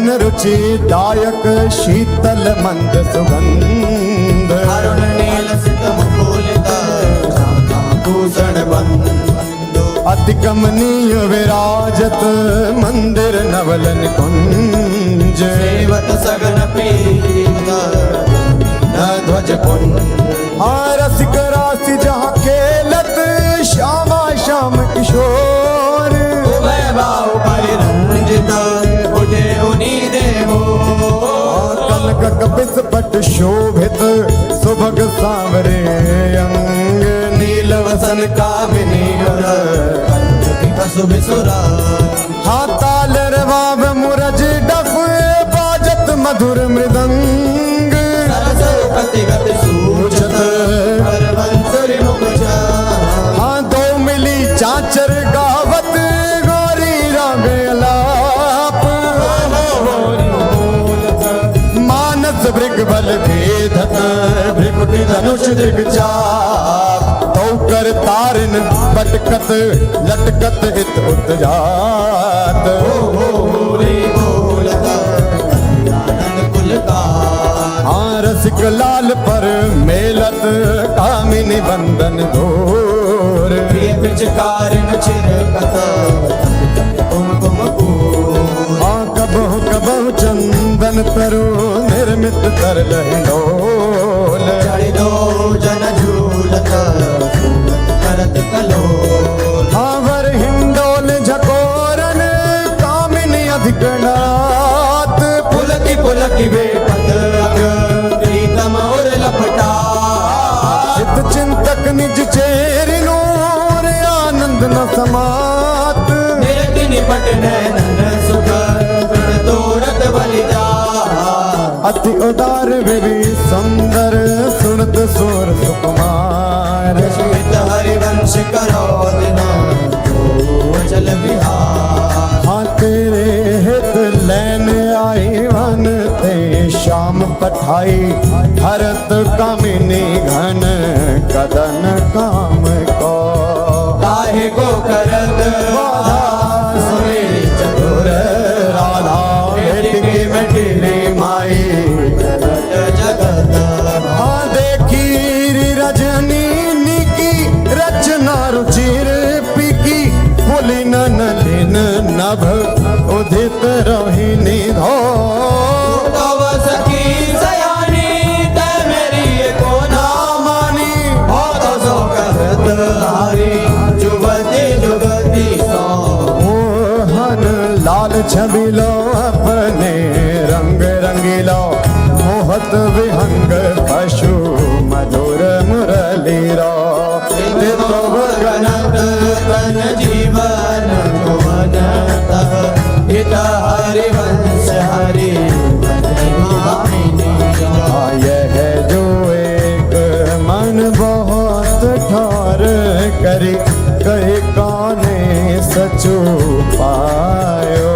मन रुचि दायक शीतल मंद सुगंध अरुण नील सित मुकुलित भूषण बंधु अति कमनीय विराजत मंदिर नवलन कुंज सेवत सगन पीत न ध्वज पुंज रसिक राशि जहाँ खेलत श्यामा श्याम किशोर उभय बाहु परिरंजित उठे उनी देवो कनक कपिस पट शोभित सुभग सांवरे अंग नील वसन कामिनी सुबिसुरा हाँ ताल रवाब मुरज डफ बाजत मधुर मृदंग गति गति सूचत हरवंसुरी मुख हाँ दो मिली चाचर गावत गौरी राग अलाप मानस भृग बल भेदत भृगुटी धनुष दृग चाप तो कर तारिन बटकत लटकत इत उत जात हाँ रसिक लाल पर मेलत कामिनी बंदन घोर पिचकारिन चिरकत कुमकुम हाँ कबहु कबहु चंदन तरो निर्मित कर लहिडोल चढ़ दो जन झूलत करत कलो हाँ वर हिंडोल झकोरन कामिनी अधिकनाथ पुलकी बेपत प्रीतम और लपटा चित चिंतक निज चेरिनो रे आनंद न समात निरति निपट नैनन सुख प्रण तोड़त बलिदा अति उदार विवि सुंदर सुनत सुर सुकुमार श्वेत हरिवंश करो दिना चल बिहार हाँ तेरे हित लैन आई वन ते श्याम पठाई हरत कामिनी घन कदन काम को काहे को करत बाधा सुने चतुर राधा बेटी बेटी माई जगत जगत हाँ देखी रजनी की रचना रुचिर पिकी पुलिन नलिन नभ उदित रोहिणी धो तव सखी सयानी ते मेरी को ना मानी बहुत सो कहत हारी जुगती जुगती सो मोहन लाल छबिलो अपने रंग रंगीलो मोहत विहंग पशु मधुर मुरली रो गणत तन जीवन भुवन तह हित हरिवंश हरि यह जो एक मन बहुत ठार करी कहे काने सचु पायो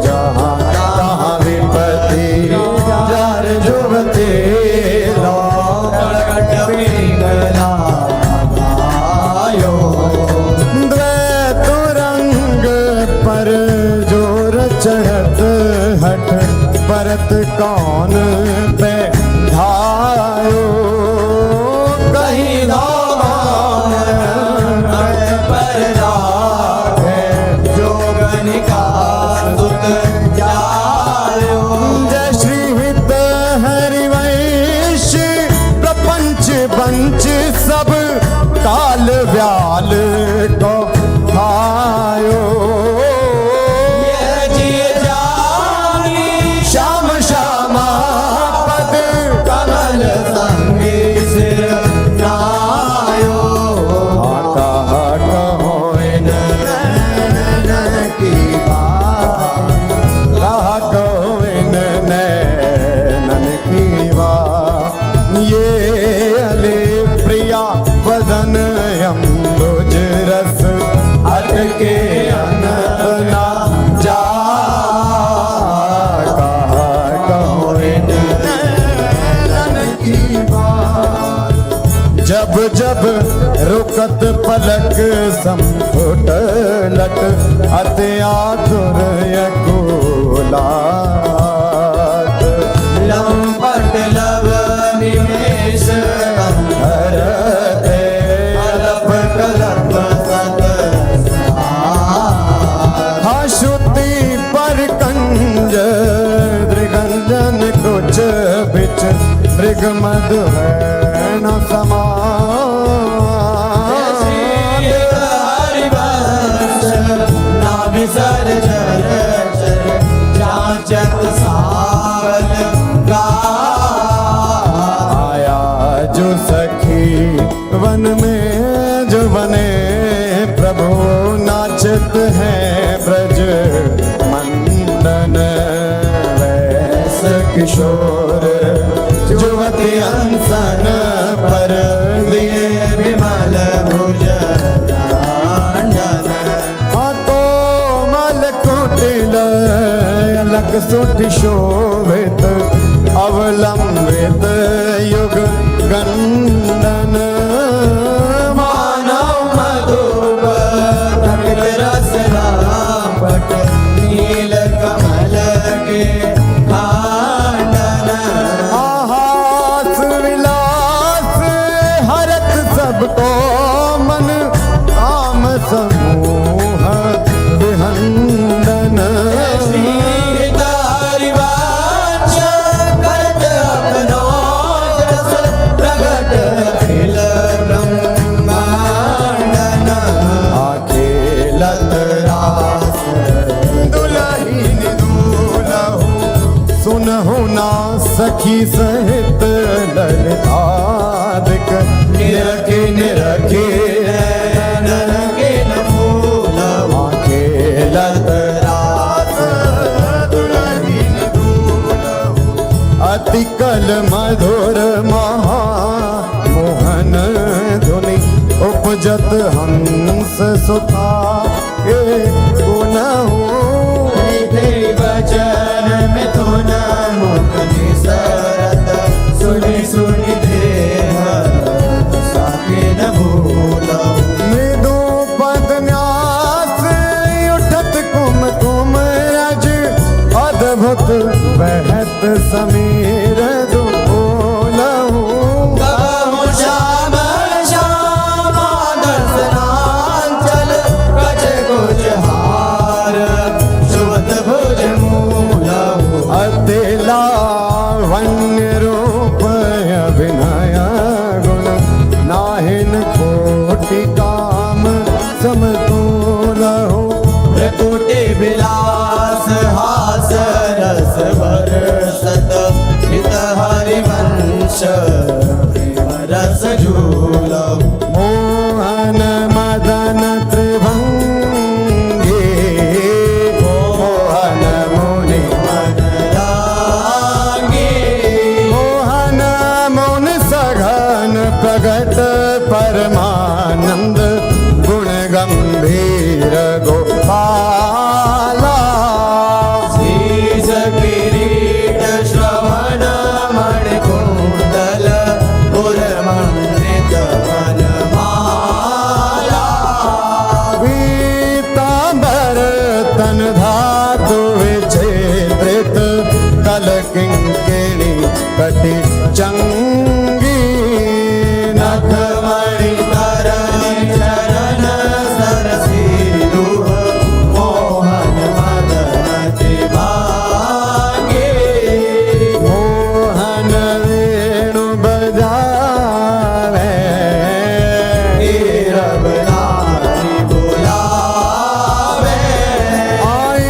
जहाँ तहाँ विपत्ति जार जुबते लो प्रकट पिंगला द्वैत रंग पर जोर चढ़त हट परत कौन पे ढायो कहीं पर राधे जोगन का सुत जायो जय श्री हित हरिवंश प्रपंच पंच सब काल व्याल को खायो ये जी जानी श्याम श्यामा पद कमल संगी सिर नायो कहा कहो इन नैनन की बात कहा कहो इन नैनन की बात ये अले प्रिया वदन अम्बुज रस अटके अनना जा कहा कहो इन नैनन की बात जब जब रुकत पलक संपुट लट अति आतुर यकुल लात लंपट लव निमेष धरते अलप कलप सत हाँ श्रुति पर कंज दृगंजन कुछ बिच मृग मधु है न समान हरिवंश नाभिसर चर चर जाचत सावल आया जो सखी वन में जो बने प्रभु नाचत हैं ब्रज मंडन वैस किशोर जुवती अंसन पर दिए विमल भुज तो मल कुटिल अलग सुठ शोभित अवलंबित युग गंडन मानव मधुप धमित रस रापट नील कमल के खांडन हास विलास हरत सबको मन काम समूह विहंदन हरिवंश करत अपनो जस प्रगट अखिल ब्रह्मांडन अखेलत रास दुलहीन दूलहु सुनहु ना सखी सहित ललितादिक निरखे निरखे नरके न फूल अखेलत रास दुलहीन दूलहु अति कल मधुर महा मोहन धुनि उपजत हंस सुता के गुनहु थे वचन मिथुन मुख निसरत सुनि सुनि देह साके न भूलो मृदु पद न्यास उठत कुम कुम रज अद्भुत बहत समीर दुलहु गहु श्याम श्याम दर्शनांचल कच कुच हार सुवत भुज मूलहु अति लावण्य रूप अभिनय गुण नाहिन कोटि काम समतुलहु प्रकुटि विलास हास रस बरसत हित हरिवंश प्रेम रस झूलहु मोहन मदन त्रिभंगी मोहन मुनि मन लागे मोहन मुन सघन प्रगट परमानंद गुण गंभीर गोपाला शीश किरीट श्रवण मण कुंडल पुरमंडित वनमाला पीतांबर तन धातु विच्छेदित कल किंकिणी कटि चंगी नख मणि तरनि चरण सरसी दुह मोहन मदन त्रिभागे मोहन वेणु बजावे नीरव नारी बुलावे आई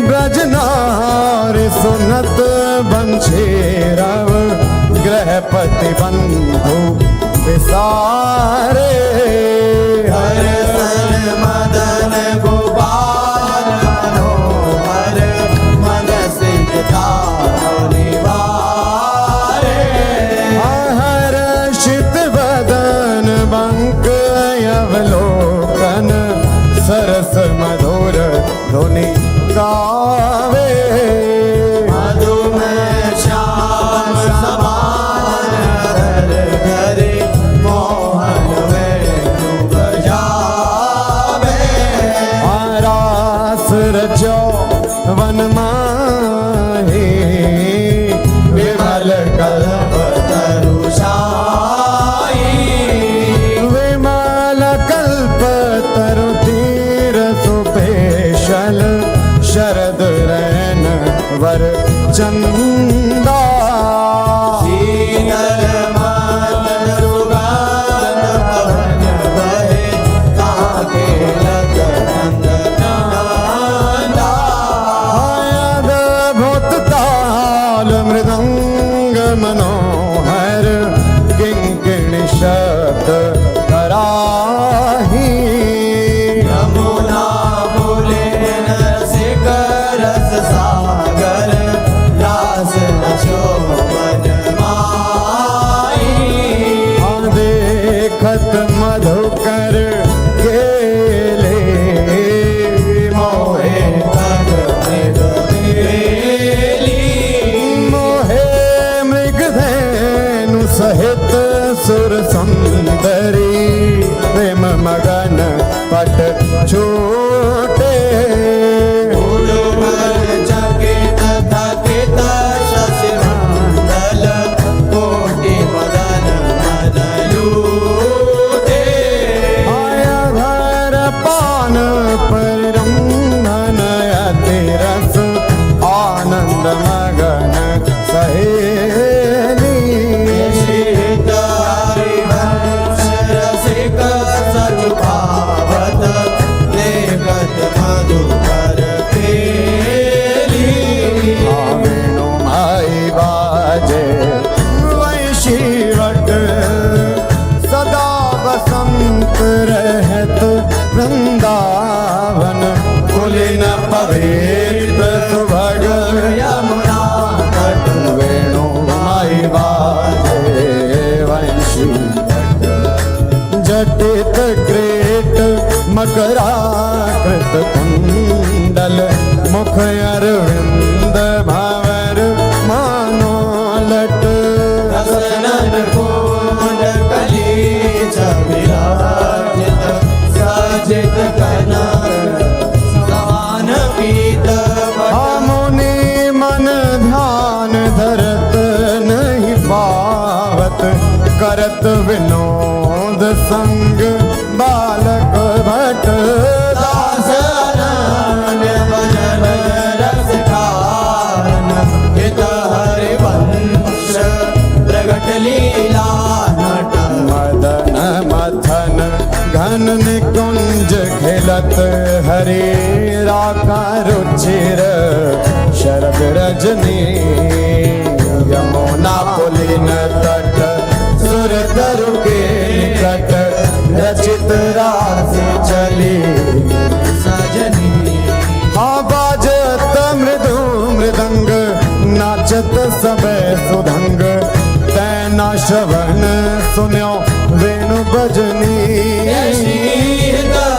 ब्रजनार सुनत बंशी रव गृहपति बंधु विसारे हरसन मदन गोपाल मनोहर मन सिंह निवारे हर्षित बदन बंक अवलोकन सरस मधुर धुनि गावे मधुमेह श्याम समान हर घरे मोहन वेणु देखत मधुकर केले मोहे मोहे मृगधेनु सहित सुर सुंदरी प्रेम मगन पट छोटे रहत वृंदावन कुलीन पवित्र सुभग यमुना तट वेणु माई बाजे वंशी जटित ग्रेट मकराकृत कुंडल मुख अरविंद भंवर मानो लट सजित समान पीत मुनि मन ध्यान धरत नहीं पावत करत विनोद संग बालक भट दास अनन्य भजन रस खान हित हरि वंश प्रगट लीला नट मदन मथन घन निकुंज खिलत हरे राका रुचिर शरद रजनी यमुना पुलिन तट सुर तरु के निकट रचित राशि चली सजनी बाजत मृदु मृदंग नाचत सब सुधंग तैना श्रवण सुन्यो वेणु बजनी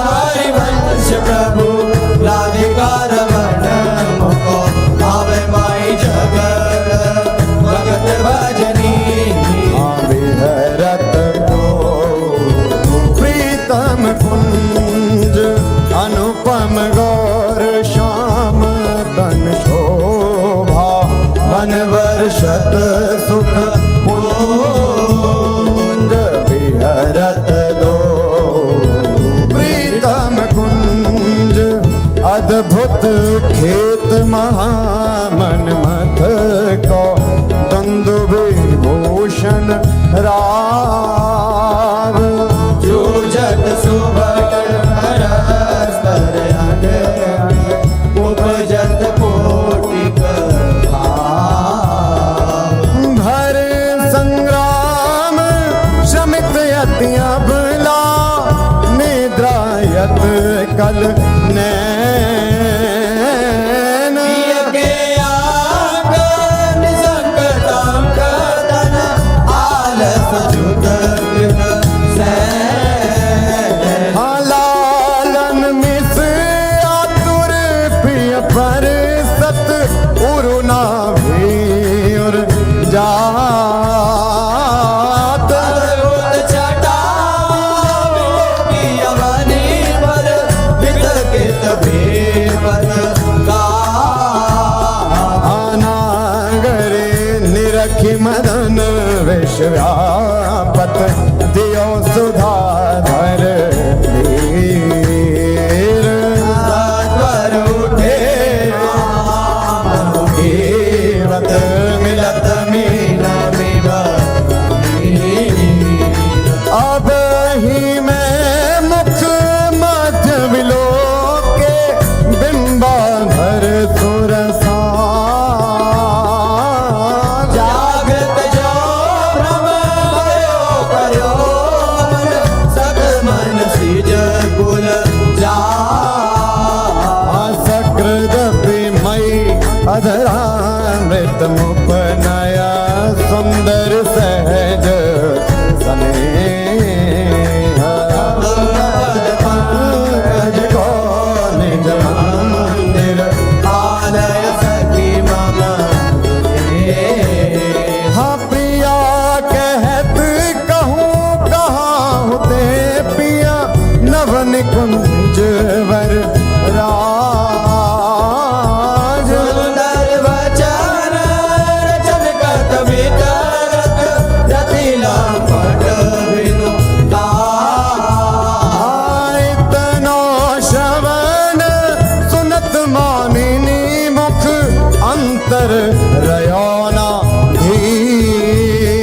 हरिवंश प्रभु राधिका रमण मुको भावे माई जगत भगत भजनी विहरत प्रीतम कुंज अनुपम गौर श्याम तन शोभा मन वर्षत सुख पुंज विहरत प्रीतम कुंज अद्भुत खेत महामन मथ को दंदु विभूषण राव जूझत सुभट परस्पर अंग उपजत कोटिक भर संग्राम शमित यति अबला निद्रायत कल नैन के आगन संकटांक तन आलस जुत लालन मिस आतुर प्रिय पर सत उरुना भीर जात छटा यवनी पर वितकित भीपत अनागरे निरखि मदन विश्व्यापत दियो सुधाधर वीर उठे जीवत मिलत मीन अब ही मैं मुख मध्य विलोके बिंबाधर सुरसा जागृत जो भ्रम भयो करो सद मन सिज कुल जा सकृदपि मई अधरामृत मुपनया सुंदर सहज सने निकुंज वर राज सुंदर वचन रचन करत विचरत रतिला पट बिनु इतनो श्रवण सुनत मानिनी मुख अंतर रयोना धीर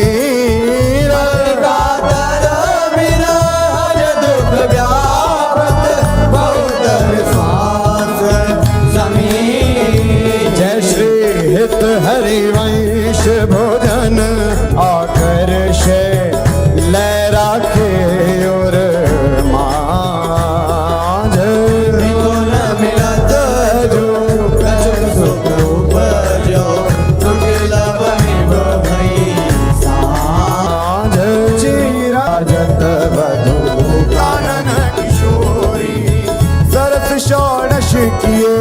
कातर विरह दुख व्यापत बहुत विश्वास समीर जय श्री हित हरिवंश भोजन आकर्ष लय राखे और माझ मिथुन मिलत जो कछुक सुख उपजो दुर्लभ मिव भई साझ राजत बधु कानन किशोरी सरस षोडश किए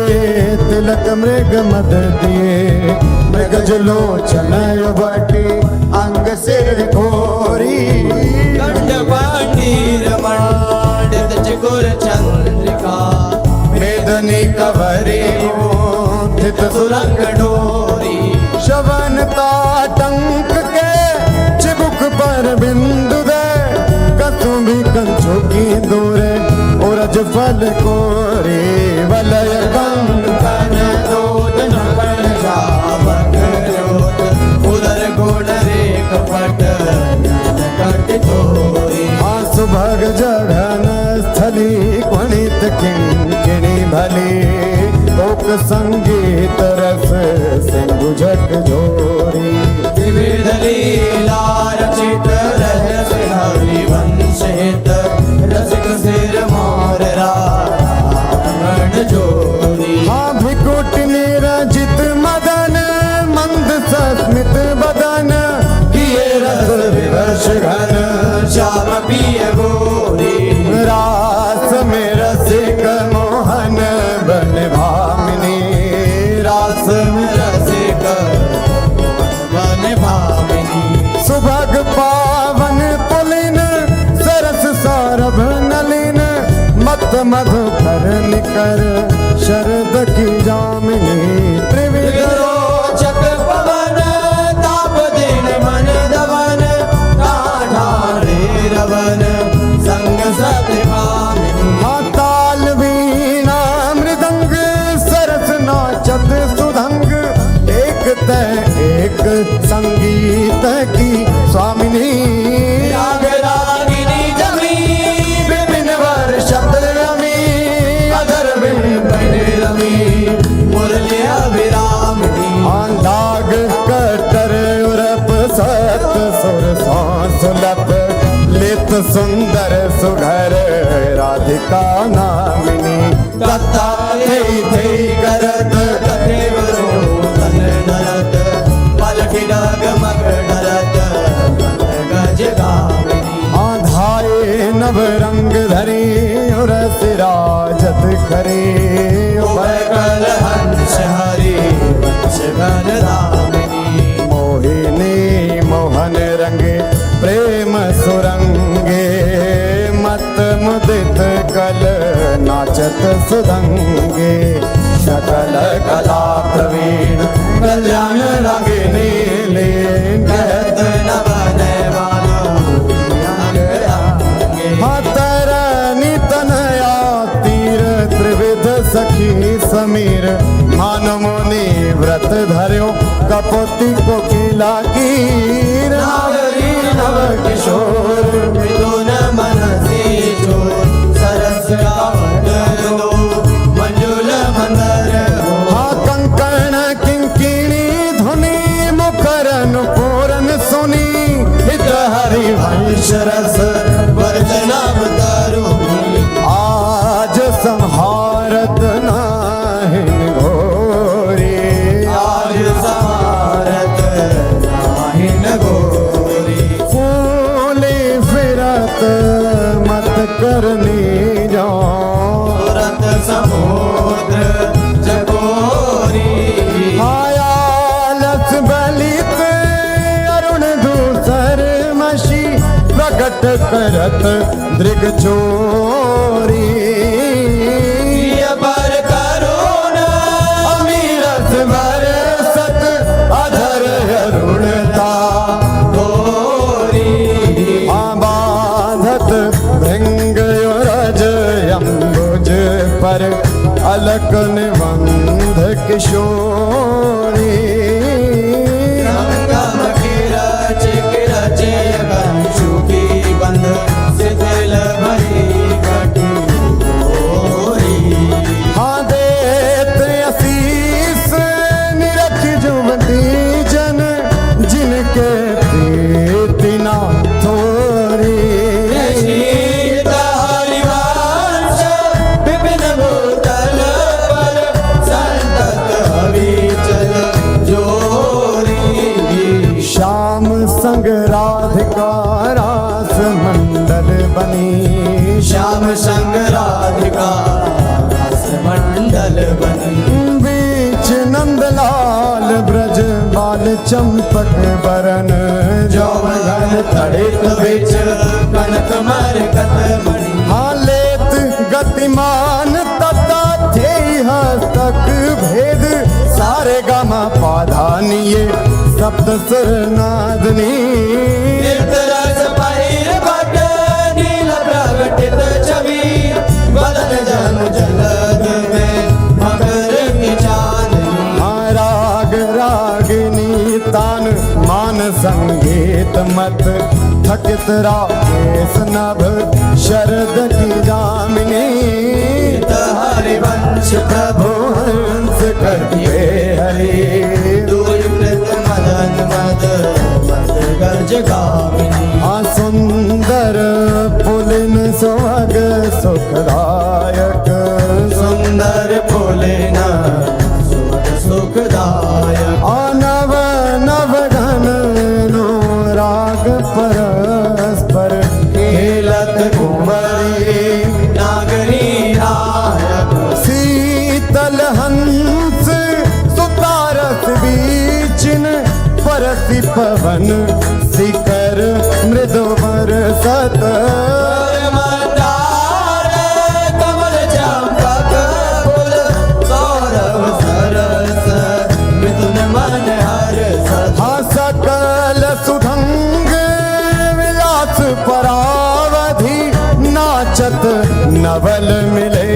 तिलक मृग मद दिए मृग जलोचन बटी अंग सिर घोरी कंठपाणि रमणित चिकुर चंद्रिका मेदनी कवरी मोथित सुरंग डोरी शवन ताटंक के चिबुक पर बिंदु दे कसुंभी कंचो की दूरे उरज फल कोरे वलय कंकन दोदन कण जावक जोत उदर गुण रेख पट कट तोरी सुभग जघन स्थली क्वणित किंकिणी भली लोक संगीत रस सिंधु झट झोरी विविध लीला रचित रहस्य हरिवंशित रसिक सिर मोर रावण जोरी भिकुट निरजित मदन मंद सस्मित बदन किए रस विवश घन श्याम पिय गोरी रास में रसिक मोहन बन भामिनी रास में रसिक वन भामिनी सुभग पावन पुलिन सरस सौरभ नलिन मत मधुकर निकर शरद की जामिनी त्रिविध रोचक पवन ताप दिन मन दवन ठाठारे रवन संग सत्य कामिनी ताल वीणा मृदंग सरस नाचत सुधंग एक तय एक संगीत की स्वामिनी राग रागिनी जमी विपिन वर्षत रमी अधर बिंबन रमी मुरली अभिरामिनी लाग कटर उरप सत सुर सुलभ लित सुंदर सुघर राधिका नामिनी दत्ता थे करत कथेवरो तन नरत पलखि डग मग डरत गज गामिनी आधाए नव रंग धरी उर सिराजत करे कल हंस हरि वंश घन दामिनी मोहिनी मोहन रंगे प्रेम सुरंगे मत मुदित कल नाचत सुधंगे सकल कला प्रवीण कल्याण रागिनी लीन कहत न बने वालो तरनी तनया तीर त्रिविध सखी समीर मान मुनि व्रत धर्यो कपोती कोकिला कीर नागरी नव किशोर मिथुन मनसी चोर सरस रावण दो मंजुल मंदर हो कंकण किंकिणी धुनी मुखरन पूरन सुनी हित हरि वंश रस वर्जनम तरुणी आज संहारत नाहिन घोरी आज समारत नाहिन गोरी फूली फिरत मत करनी जाओ तुरंत समुद्र जगोरी आयालस बलित अरुण दूसर मशी प्रकट करत दृग चोरी सकल बंध किशोरी संगम की रचे कंशु की बंध शिथिल भरी कटोरी। हाँ देत असीस निरख जुवती जन जिनके प्रीति ना थोरी शीत हरिवंश विपिन भूतल पर संतत हविचल जोरी। श्याम संग राधिका रास मंडल बनी श्याम संग राधिका रस मंडल बनी। बीच नंदलाल ब्रज बाल चंपक बरन जौवन तड़ित बिच कनक मरकत मणि। हालेत गतिमान तता थे हस्तक भेद सारे गामा पाधानिये सप्त सुर नादनी नित रस पहिर भट नील प्रगटित छवि बदन जन जलद में मकर की चांदनी। राग रागिनी तान मान संगीत मत थकित राकेश नभ शरद की जामिनी हरिवंश प्रभु हंस करते हरि दूरकृत मदन मद मद गज गामिनी। सुंदर पुलिन सुहाग सुखदायक सुंदर फूलिन सुख सुखदायक। नव नव घन नो राग परस्पर खेलत कुंवरी नागरी नायक। शीतल हंस सुतारस बीचिन परसि पवन शिखर मृदु बरसत मंदार कमल चंपक फूल सौरभ सरस मिथुन मन हर्षत। सकल सुधंग विलास परावधि नाचत नवल मिले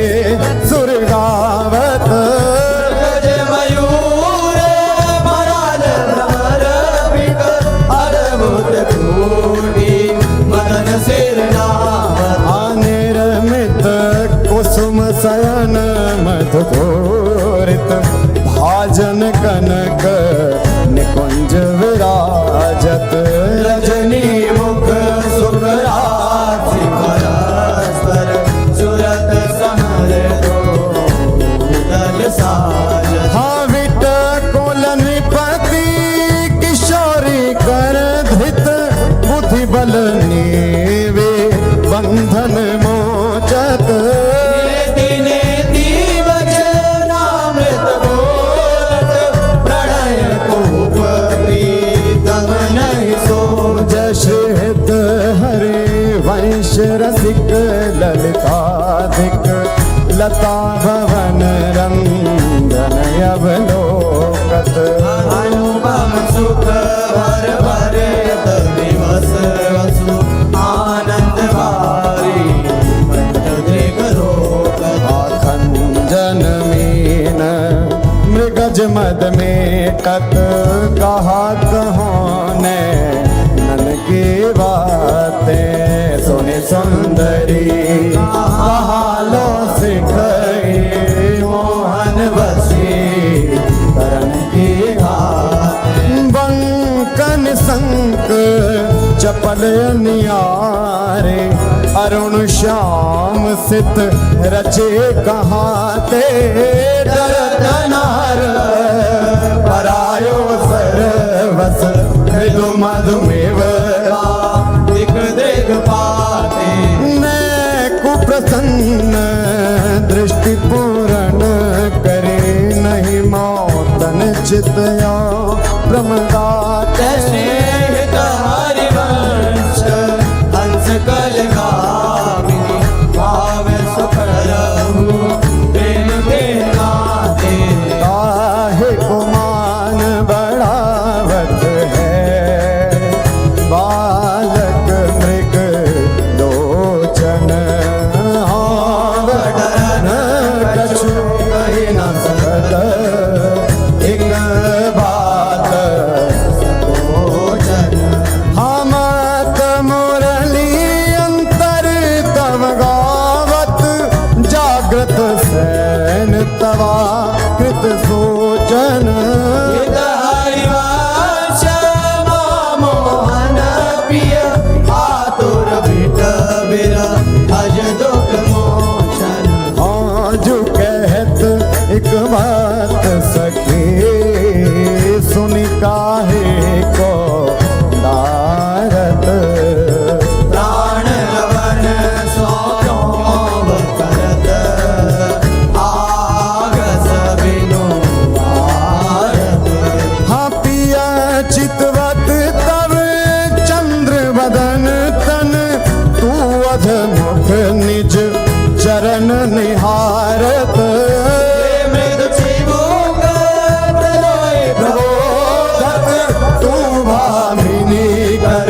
सुरगावत गज मयूर मराल भ्रमर बिक अद्भुत खूबी मदन सिर नावत। निर्मित कुसुम शयन मधुकोरित भाजन कनक निकुंज विराजत रजनी मुख सुखरासि परस्पर सुरत समर दो दल साजत। हाविट कोल नृपति किशोरी कर धृत बुद्धि बल नीवे बंधन मोचत नेति नेति वचनामृत बोलत प्रणय कूप प्रीतम नहीं सो। जश हित हरे वंश रसिक ललिताधिक लता भवन रंजन अवलोकत अनुपम सुख भर भरे दिवस वसु आनंद भारी पंच दृग रोकत। खंजन मीन मृगज मद में कत कहा कहो ने नन की बातें सुनि सुंदरी कहालो सिखई मोहन बसी करण की घात। बंकन संक चपल नियारे अरुण श्याम सित रचे कहाते दरदनार परायो सरवस मृदु मधुमेव दिख दृग पाते। ने कुप्रसन्न दृष्टि पूर्ण करे नहीं मौतन चितया प्रमदाते स्नेहित हरिवंश हंस कल गामिनी भाव सुख रहु प्रेम के नाते। काहे कुमान बढ़ावत है बालक मृग लोचन हावडन कछु कहे पथ मुख निज चरण निहारत मृदु चिबुक प्रलोय प्रबोधक तू भामिनी कर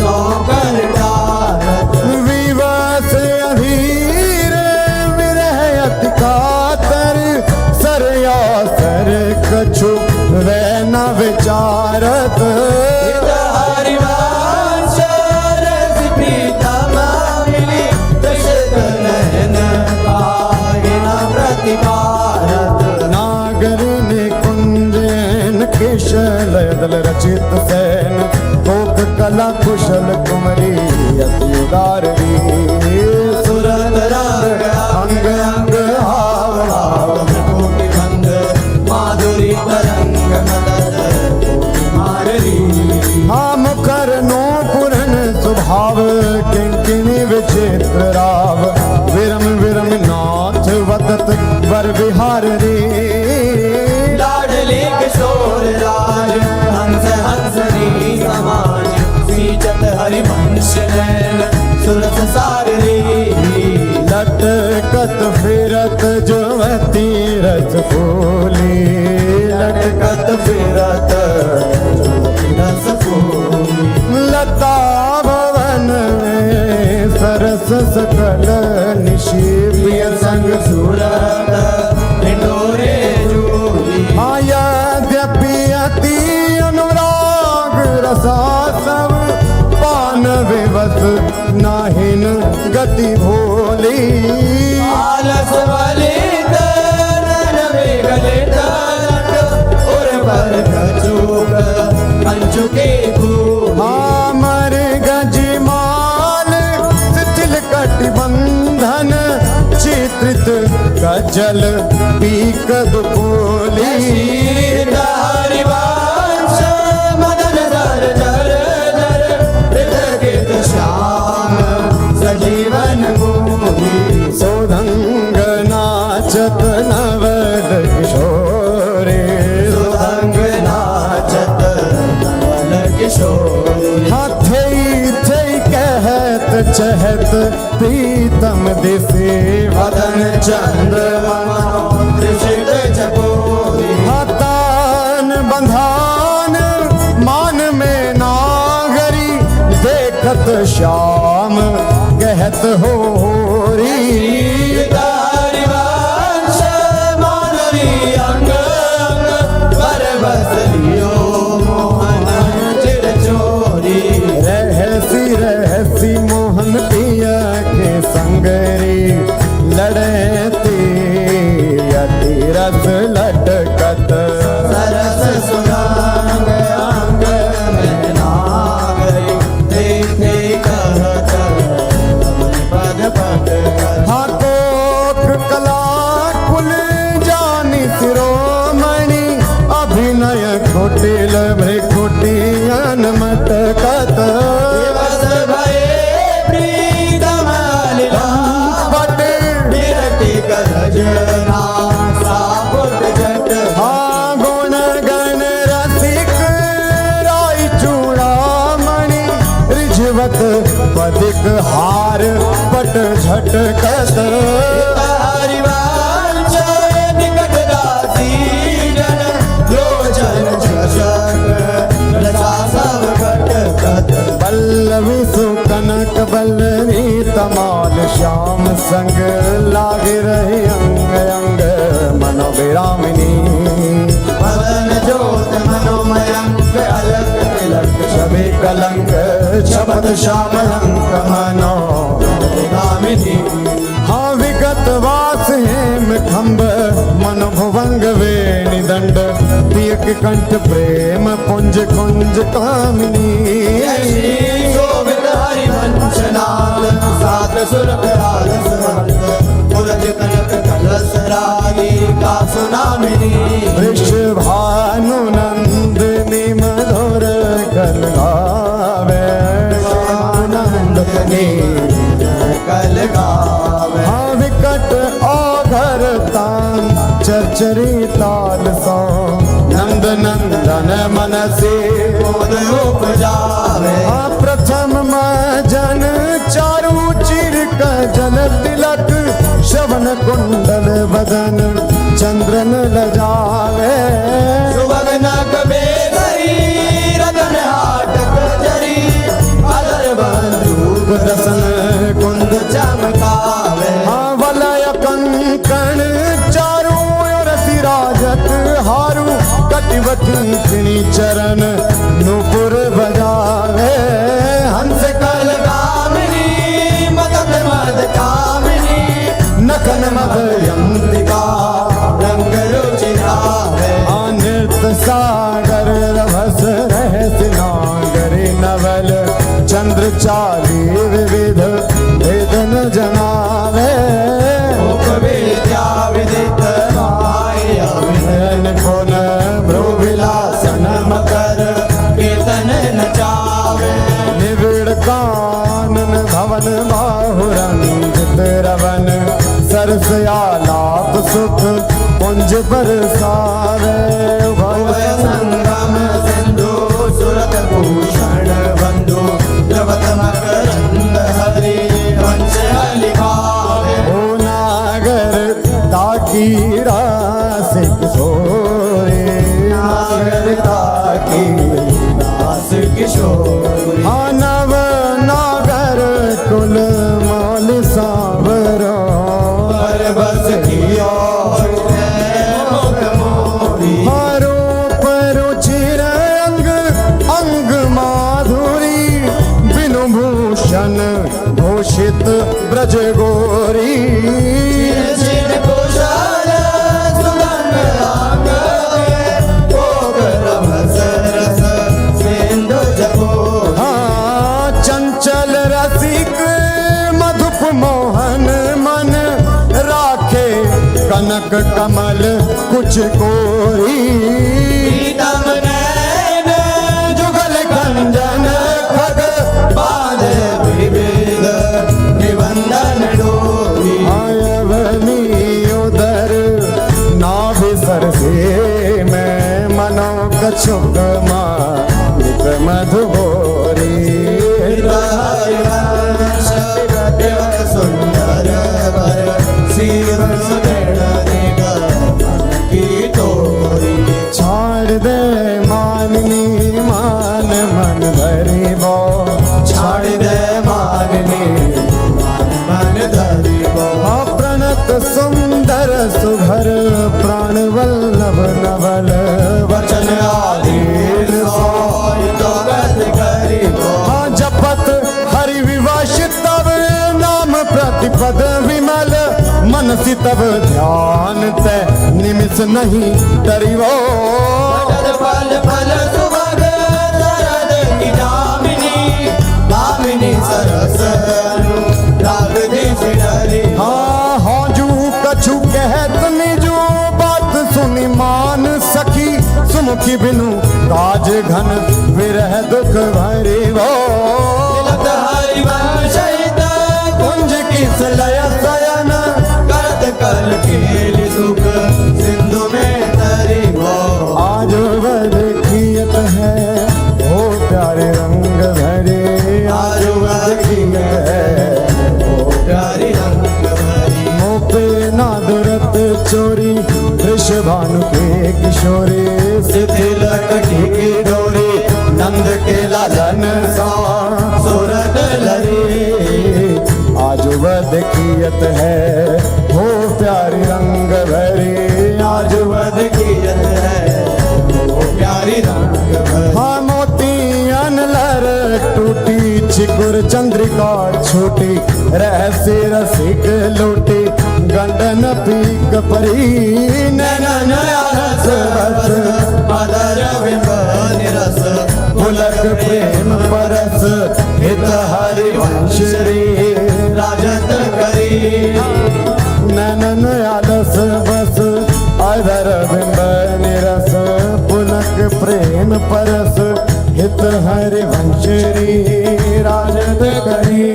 सो कर डारत विवश अधीर विरह अति कातर सरया सर कछु वै न विचारत हरिवंश रस प्रीतम मिली दशरथ नयन पाहि न प्रतिकारत नागर ने कुंजन केशल दल रचित सैन कोक कला कुशल कुमरी अति उदार वीर सुरत रंग अंग अंग हाव हाव कोटि भंग माधुरी तरंग मदद कोटि माररी हाँ मुखर नो पुरन स्वभाव किंकिणी विचित्र राव विरम विरम नाथ वदत वर विहार रे लाडली किशोर राज हंस हंसनी समाज सीचत हरिवंश नैन सुरस साररी लटकत फिरत जुवती रस फूली लटकत फिरत रस फूली लता भवन में सरस सकल निशिप्य संग सूरत ढिंढोरे जूली यद्यपि अति अनुराग रसा सब पान विवश नाहिन गति भोली आलस बलित नन विगलित लट उर पर कचूक कंचुके फूल अमर गजमाल शिथिल कटिबंधन चित्रित गजल पीक दुपोली हरिवंश मदन दर दर दर हृदयगित श्याम सजीवन भूमि सोधंग नाचत नवल किशोरे सुरंग नाचत नवल किशोरी हाथे थे कहत चहत प्रीतम दिसे वदन चंद्रमा त्रिशित चकोरी हतान बंधान मान में नागरी देखत श्याम कहत होरी हरिवंश मानवी अंग अंग पर बस लियो मोहन चिर चोरी रहसी मोहन पिया के संगरी लड़ती अति रस लटकत सरस सुनांग अंग में नागरी देखे कहत पद पद हाथोक कला कुल जानी शिरोमणि अभिनय कुटिल भ्रिकुटियन मटकत दिवस भये प्रीतम लीला विरति करजना सापुट जट हाँ गुण गण रसिक राय चूड़ामणि रिझवत पदिक हार पट झटकत हरिवंश निकट दासी जन लोचन झषक लता सब घटकत पल्लवी सुकनक बल्लरी तमाल श्याम संग लाग रही अंग अंग मनोविरामिनी मदन ज्योत मनोमयंक अलक तिलक छवि कलंक शपथ श्याम अंक मनो गामिनी हाँ विगत वास हेम खम्ब मन भुवंग वेणि दंड पियक कंठ प्रेम पुंज कुंज कामिनी शोभित हरिवंश नाद सात सुरभ राग सुरंग पुरज कनक कलश रागी का सुनामिनी वृषभानु नंदिनी मधुर कल गावे आनंद कल गावे हाँ विकट औघर तान चरचरी ताल सो नंद नंदन मन से बोध उपजावे हाँ प्रथम मजन चारु चिर कुंडल बदन चंद्रन लजावे सुभगनक बेधरी रतन हाटक जरी अदर बंदूक दसन कुंद चमकावे हाँ वलय कंकण चारू ओर सिराजत हारू कटिवती चरण नूपुर बजावे हंस कल कामिनी मदन मद कामिनी नखन मदयंतिका रंग रुचिरावे नृत्य सागर रभस रहस्य नागरी नवल चंद्र चाली विविध वेदन जनावे विद्या विदित माया नयन कोन भ्रू विलासन मकर कीर्तन नचावे निविड़ कानन भवन बाहुरंजित रवन सरस आलाप सुख कुंज बरसावे भय संगम सिंधु सुरत भूषण बंधु द्रवत मकरंद हरि वंश लिखावे ओ नागर ताकी रास किशोरे नागरिकता की दास किशोरी नव नागर कुल माल सावरो पर बस किया हारो परुचिर अंग अंग माधुरी बिनु भूषण भूषित ब्रज गोरी चिर कुशल सुगंध आंगवे भोग रमस रस सिंधु जपो हाँ चंचल रसिक मधुप मोहन मन राखे कनक कमल कुछ कोरी प्रीतम नैन जुगल कंजन खग बाध विविध निबंधन डोरी आयवनी उदर नाभि सरसे में मनो कछुक मालिक मधुबोरी हरिवंश देव सुंदर वर शिव की तोरी छाड़ दे माननी मान मन भरी बो छाड़ दे माननी मन धरी बो प्रणत सुंदर सुभर प्राण वल्लभ नवल वचन आधीन सोय तो गत करी बो जपत हरि विवासित तब नाम प्रतिपद विमल मनसी तब ध्यान ते निमिष नहीं डरिवो फल फल सुभग शरद की दामिनी दामिनी सरस राग देश डरी हाँ जू कछु कहत निजो बात सुनी मान सखी सुमुखी बिनु काज घन विरह दुख भरी वो तिलक हरिवंश कुंज किस लय सयन करत कल खेल सुख सिंधु में तरी हो आज वद कियत है हो प्यारे रंग भरे आज वद कियत है हो प्यारी रंग भरी मोपे नादुरत चोरी वृषभानु के किशोरी तिलक की डोरी नंद के लालन सा सूरत लरी आज वद कियत है हो प्यारी रंग भरी आज वद कियत है वो प्यारी रंग भरी हाँ मोती अनलर टूटी चिकुर चंद्रिका छूटी रहस्य रसिक लूटी गंडन पीक परी नैनन रस बस मदर बिंब निरस पुलक प्रेम परस हित हरिवंश रे राजत करी नैनन आलस बस अधर बिंब निरस पुलक प्रेम परस हित हरिवंश रे राजत करी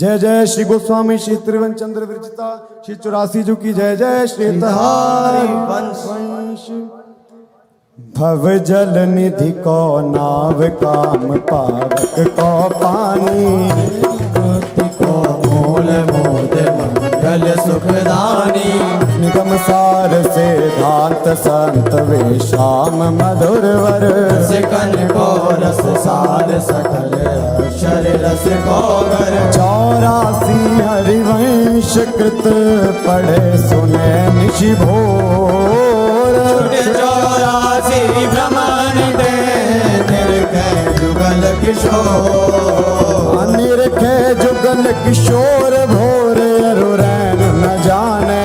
जय जय श्री गोस्वामी श्री त्रिवन चंद्र विरचिता श्री 84 जी की जय जय श्री तहारी वंश भव जल निधि को नाव काम पावक को पानी सुखदानी निगम सार सिद्धांत संत वे श्याम मधुर वर सिकन को रस सार सकल अक्षर रस को घर 84 हरिवंश कृत पढ़े सुने निशि भोर 84 ब्रह्मांड दे निरखे जुगल किशोर निरखे जुगल किशोर भोर अरुरैन न जाने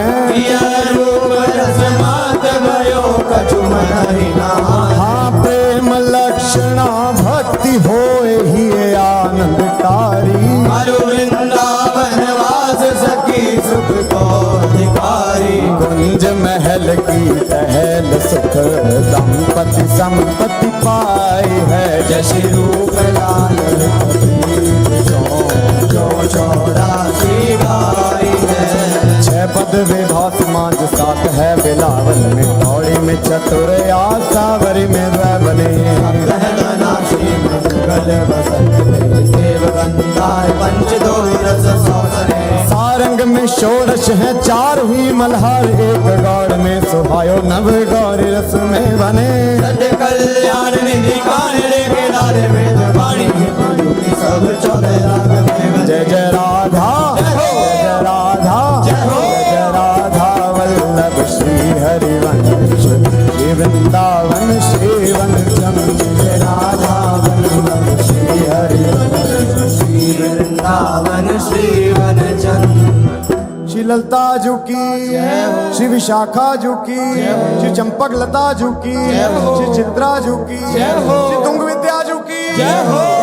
रूप रस मात भयो कछु मन ही नाम हाँ प्रेम लक्षणा भक्ति होए ही आनंदकारी अरु वृंदावन वास सखी सुख को अधिकारी कुंज महल की टहल सुख दंपति संपत्ति पाई है जश रूप लाल जो 84 गाई है 6 पद विभा समाज 7 है बिलावल में थोड़ी में चतुर आसावरी में द्वैवने नाशी मंगल वसंत देव गंधार पंच दो रस सौसरे सारंग में षोडश है 4 हुई मल्हार एक गौड़ में सुहायो नव गौरी रस में बने सत्य कल्याण निधि काने के लारे वेद वाणी सब 14 राग में जय जय राधा जय जय राधा जय राधा वल्लभ श्री हरिवंश श्री वृंदावन श्रीवन जय राधा वल्लभ श्री हरिवंश श्री वृंदावन श्रीवन चंद श्री ललता जू की श्री विशाखा जू की श्री चंपक लता जू की श्री चित्रा जू की श्री तुंग विद्या जू की जय हो।